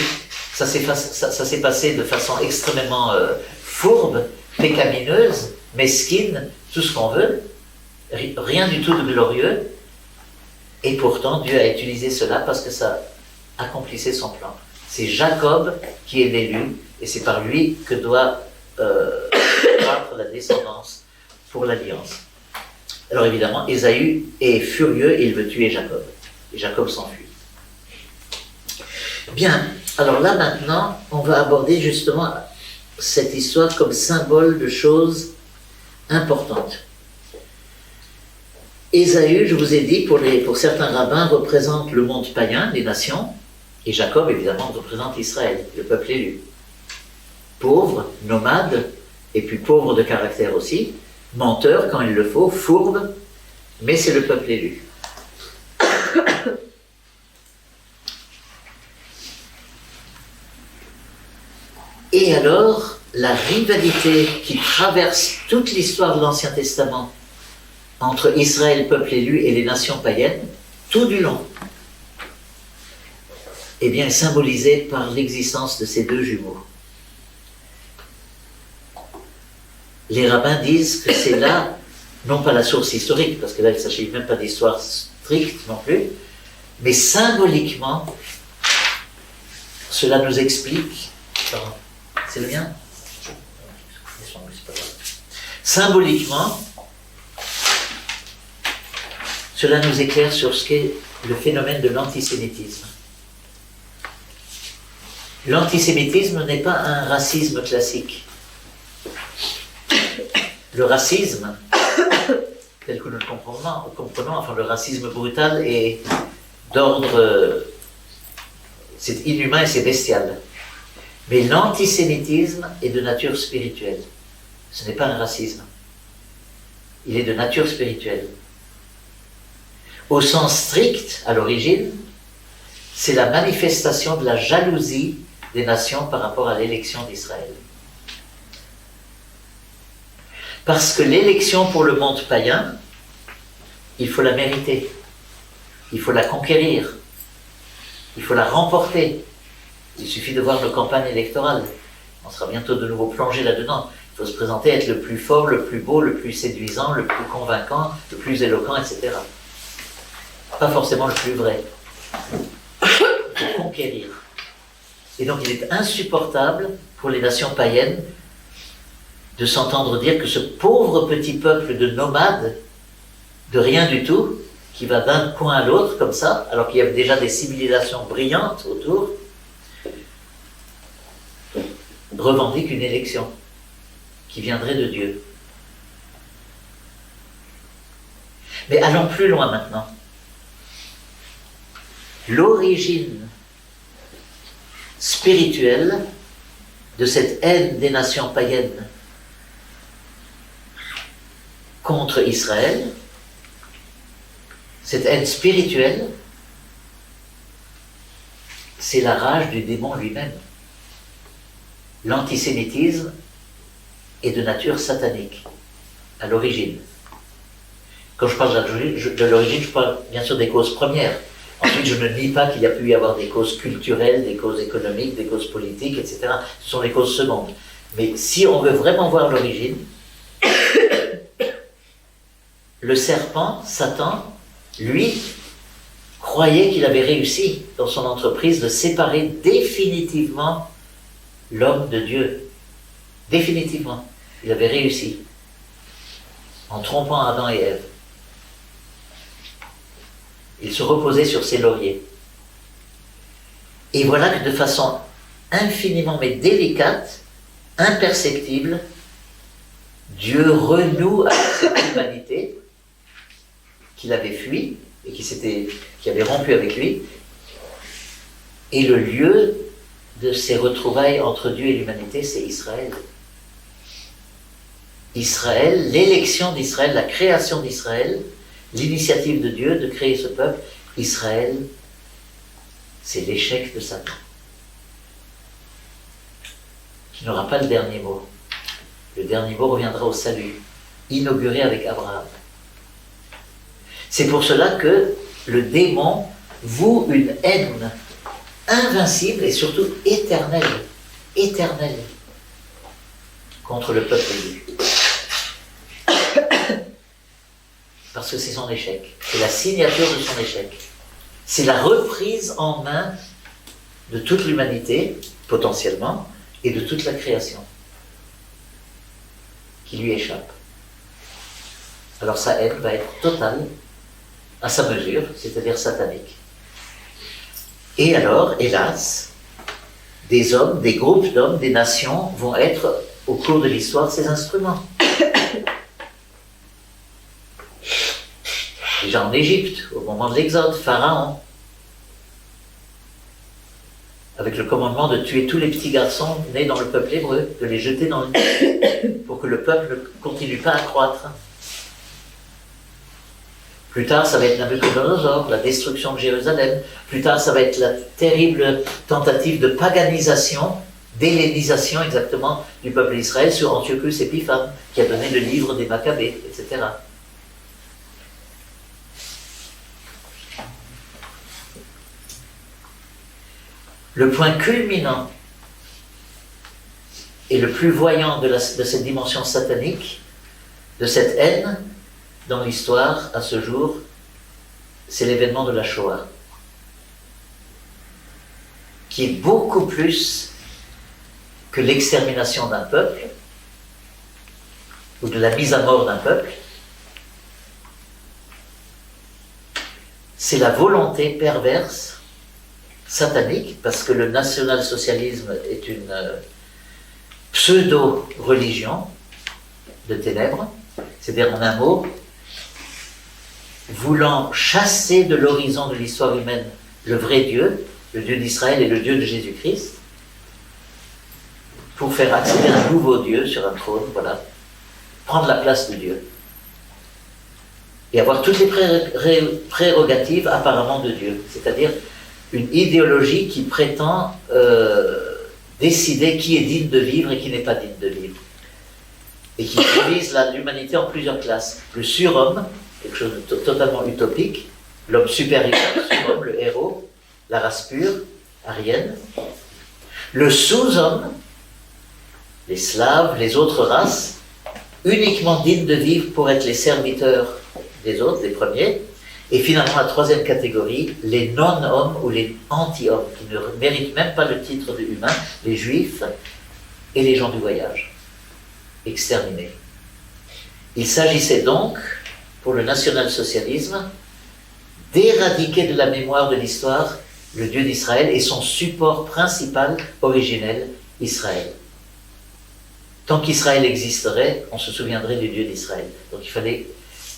Ça s'est passé de façon extrêmement fourbe, pécamineuse, mesquine, tout ce qu'on veut. Rien du tout de glorieux. Et pourtant, Dieu a utilisé cela parce que ça accomplissait son plan. C'est Jacob qui est l'élu, et c'est par lui que doit croître la descendance pour l'alliance. Alors évidemment, Ésaü est furieux et il veut tuer Jacob. Et Jacob s'enfuit. Bien, alors là maintenant, on va aborder justement cette histoire comme symbole de choses importantes. Ésaü, je vous ai dit, pour certains rabbins, représente le monde païen, les nations, et Jacob, évidemment, représente Israël, le peuple élu. Pauvre, nomade, et puis pauvre de caractère aussi, menteur quand il le faut, fourbe, mais c'est le peuple élu. Et alors, la rivalité qui traverse toute l'histoire de l'Ancien Testament entre Israël, peuple élu, et les nations païennes, tout du long, eh bien, est symbolisée par l'existence de ces deux jumeaux. Les rabbins disent que c'est là, non pas la source historique, parce que là, il ne s'agit même pas d'histoire stricte non plus, mais symboliquement, cela nous explique... Pardon, c'est le mien? Symboliquement, cela nous éclaire sur ce qu'est le phénomène de l'antisémitisme. L'antisémitisme n'est pas un racisme classique. Le racisme, tel que nous le comprenons, enfin le racisme brutal est d'ordre... c'est inhumain et c'est bestial. Mais l'antisémitisme est de nature spirituelle. Ce n'est pas un racisme. Il est de nature spirituelle. Au sens strict, à l'origine, c'est la manifestation de la jalousie des nations par rapport à l'élection d'Israël. Parce que l'élection pour le monde païen, il faut la mériter, il faut la conquérir, il faut la remporter. Il suffit de voir nos campagnes électorales. On sera bientôt de nouveau plongé là-dedans. Il faut se présenter, être le plus fort, le plus beau, le plus séduisant, le plus convaincant, le plus éloquent, etc. Pas forcément le plus vrai. Il faut conquérir. Et donc il est insupportable pour les nations païennes de s'entendre dire que ce pauvre petit peuple de nomades, de rien du tout, qui va d'un coin à l'autre comme ça, alors qu'il y avait déjà des civilisations brillantes autour, revendique une élection qui viendrait de Dieu. Mais allons plus loin maintenant. L'origine spirituelle de cette haine des nations païennes contre Israël Cette haine spirituelle, c'est la rage du démon lui-même. L'antisémitisme est de nature satanique, à l'origine. Quand je parle de l'origine, je parle bien sûr des causes premières. Ensuite, je ne nie pas qu'il y a pu y avoir des causes culturelles, des causes économiques, des causes politiques, etc. Ce sont les causes secondes. Mais si on veut vraiment voir l'origine, le serpent, Satan, lui, croyait qu'il avait réussi dans son entreprise de séparer définitivement l'homme de Dieu. Définitivement. Il avait réussi. En trompant Adam et Ève. Il se reposait sur ses lauriers. Et voilà que de façon infiniment mais délicate, imperceptible, Dieu renoue avec cette humanité qu'il avait fui et qui avait rompu avec lui. Et le lieu de ces retrouvailles entre Dieu et l'humanité, c'est Israël. Israël, l'élection d'Israël, la création d'Israël, l'initiative de Dieu de créer ce peuple, Israël, c'est l'échec de Satan, qui n'aura pas le dernier mot. Le dernier mot reviendra au salut, inauguré avec Abraham. C'est pour cela que le démon voue une haine invincible et surtout éternelle, contre le peuple élu. Parce que c'est son échec, c'est la signature de son échec. C'est la reprise en main de toute l'humanité, potentiellement, et de toute la création, qui lui échappe. Alors sa haine va être totale, à sa mesure, c'est-à-dire satanique. Et alors, hélas, des hommes, des groupes d'hommes, des nations vont être, au cours de l'histoire, ces instruments. Déjà en Égypte, au moment de l'Exode, Pharaon, avec le commandement de tuer tous les petits garçons nés dans le peuple hébreu, de les jeter dans le Nil, pour que le peuple ne continue pas à croître. Plus tard, ça va être Nabuchodonosor, la destruction de Jérusalem. Plus tard, ça va être la terrible tentative de paganisation, d'hellénisation exactement, du peuple d'Israël sur Antiochus Épiphane, qui a donné le livre des Maccabées, etc. Le point culminant et le plus voyant de cette dimension satanique, de cette haine dans l'histoire à ce jour, c'est l'événement de la Shoah, qui est beaucoup plus que l'extermination d'un peuple ou de la mise à mort d'un peuple. C'est la volonté perverse, satanique, parce que le national-socialisme est une pseudo-religion de ténèbres, c'est-à-dire en un mot, voulant chasser de l'horizon de l'histoire humaine le vrai Dieu, le Dieu d'Israël et le Dieu de Jésus-Christ, pour faire accéder un nouveau Dieu sur un trône, voilà, prendre la place de Dieu, et avoir toutes les prérogatives apparemment de Dieu, c'est-à-dire une idéologie qui prétend décider qui est digne de vivre et qui n'est pas digne de vivre, et qui divise l'humanité en plusieurs classes. Le surhomme, quelque chose de totalement utopique, l'homme supérieur, surhomme, le héros, la race pure, aryenne. Le sous-homme, les Slaves, les autres races, uniquement dignes de vivre pour être les serviteurs des autres, des premiers. Et finalement, la troisième catégorie, les non-hommes ou les anti-hommes, qui ne méritent même pas le titre de humain, les juifs et les gens du voyage, exterminés. Il s'agissait donc, pour le national-socialisme, d'éradiquer de la mémoire de l'histoire le Dieu d'Israël et son support principal, originel, Israël. Tant qu'Israël existerait, on se souviendrait du Dieu d'Israël.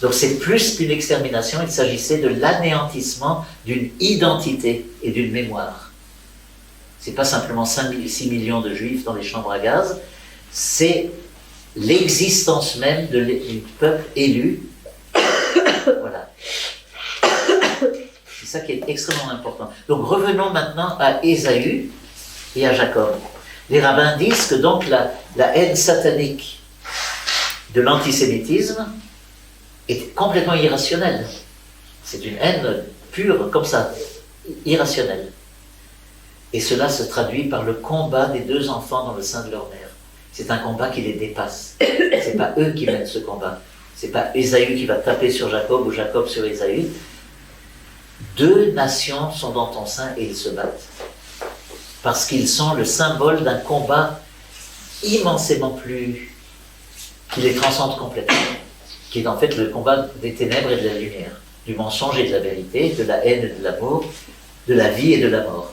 Donc c'est plus qu'une extermination, il s'agissait de l'anéantissement d'une identité et d'une mémoire. C'est pas simplement 6 millions de juifs dans les chambres à gaz, c'est l'existence même du peuple élu. Voilà. C'est ça qui est extrêmement important. Donc revenons maintenant à Ésaü et à Jacob. Les rabbins disent que donc la haine satanique de l'antisémitisme est complètement irrationnelle. C'est une haine pure, comme ça, irrationnelle. Et cela se traduit par le combat des deux enfants dans le sein de leur mère. C'est un combat qui les dépasse. C'est pas eux qui mènent ce combat. C'est pas Ésaü qui va taper sur Jacob ou Jacob sur Ésaü. Deux nations sont dans ton sein et ils se battent. Parce qu'ils sont le symbole d'un combat immensément plus, qui les transcende complètement. Qui est en fait le combat des ténèbres et de la lumière, du mensonge et de la vérité, de la haine et de l'amour, de la vie et de la mort.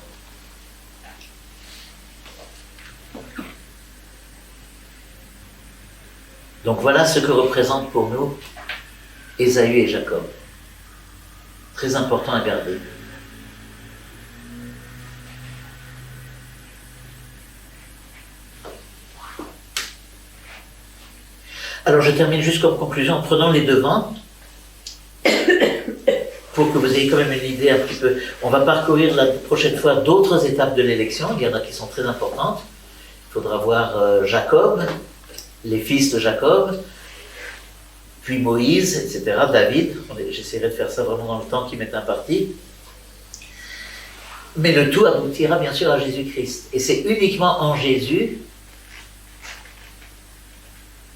Donc voilà ce que représentent pour nous Ésaü et Jacob. Très important à garder. Alors je termine juste comme conclusion en prenant les devants pour que vous ayez quand même une idée un petit peu. On va parcourir la prochaine fois d'autres étapes de l'élection, il y en a qui sont très importantes. Il faudra voir Jacob, les fils de Jacob, puis Moïse, etc., David. J'essaierai de faire ça vraiment dans le temps qui m'est imparti. Mais le tout aboutira bien sûr à Jésus-Christ. Et c'est uniquement en Jésus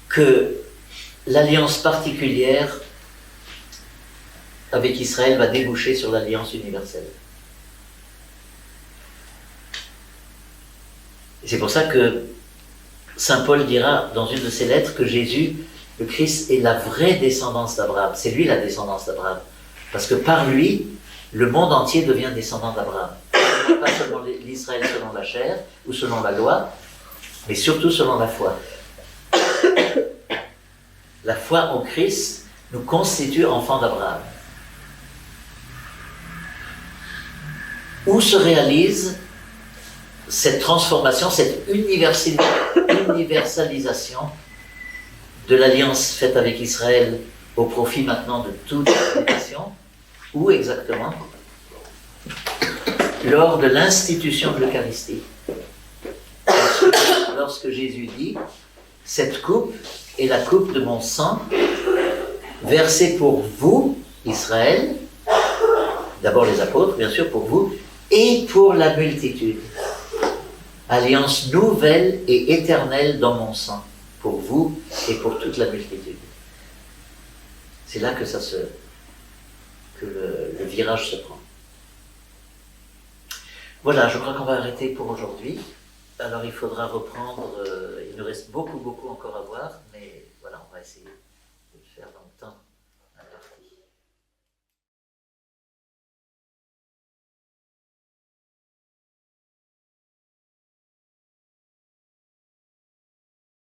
que l'alliance particulière avec Israël va déboucher sur l'alliance universelle. Et c'est pour ça que Saint Paul dira dans une de ses lettres que Jésus, le Christ, est la vraie descendance d'Abraham. C'est lui la descendance d'Abraham. Parce que par lui, le monde entier devient descendant d'Abraham. Pas seulement l'Israël selon la chair ou selon la loi, mais surtout selon la foi. La foi en Christ nous constitue enfants d'Abraham. Où se réalise cette transformation, cette universalisation de l'alliance faite avec Israël au profit maintenant de toutes les nations? Où exactement? Lors de l'institution de l'Eucharistie. Lorsque Jésus dit « Cette coupe est la coupe de mon sang, versée pour vous, Israël, d'abord les apôtres, bien sûr, pour vous, et pour la multitude. Alliance nouvelle et éternelle dans mon sang, pour vous et pour toute la multitude. » C'est là que le virage se prend. Voilà, je crois qu'on va arrêter pour aujourd'hui. Alors il faudra reprendre, il nous reste beaucoup encore à voir, mais voilà, on va essayer de le faire dans le temps.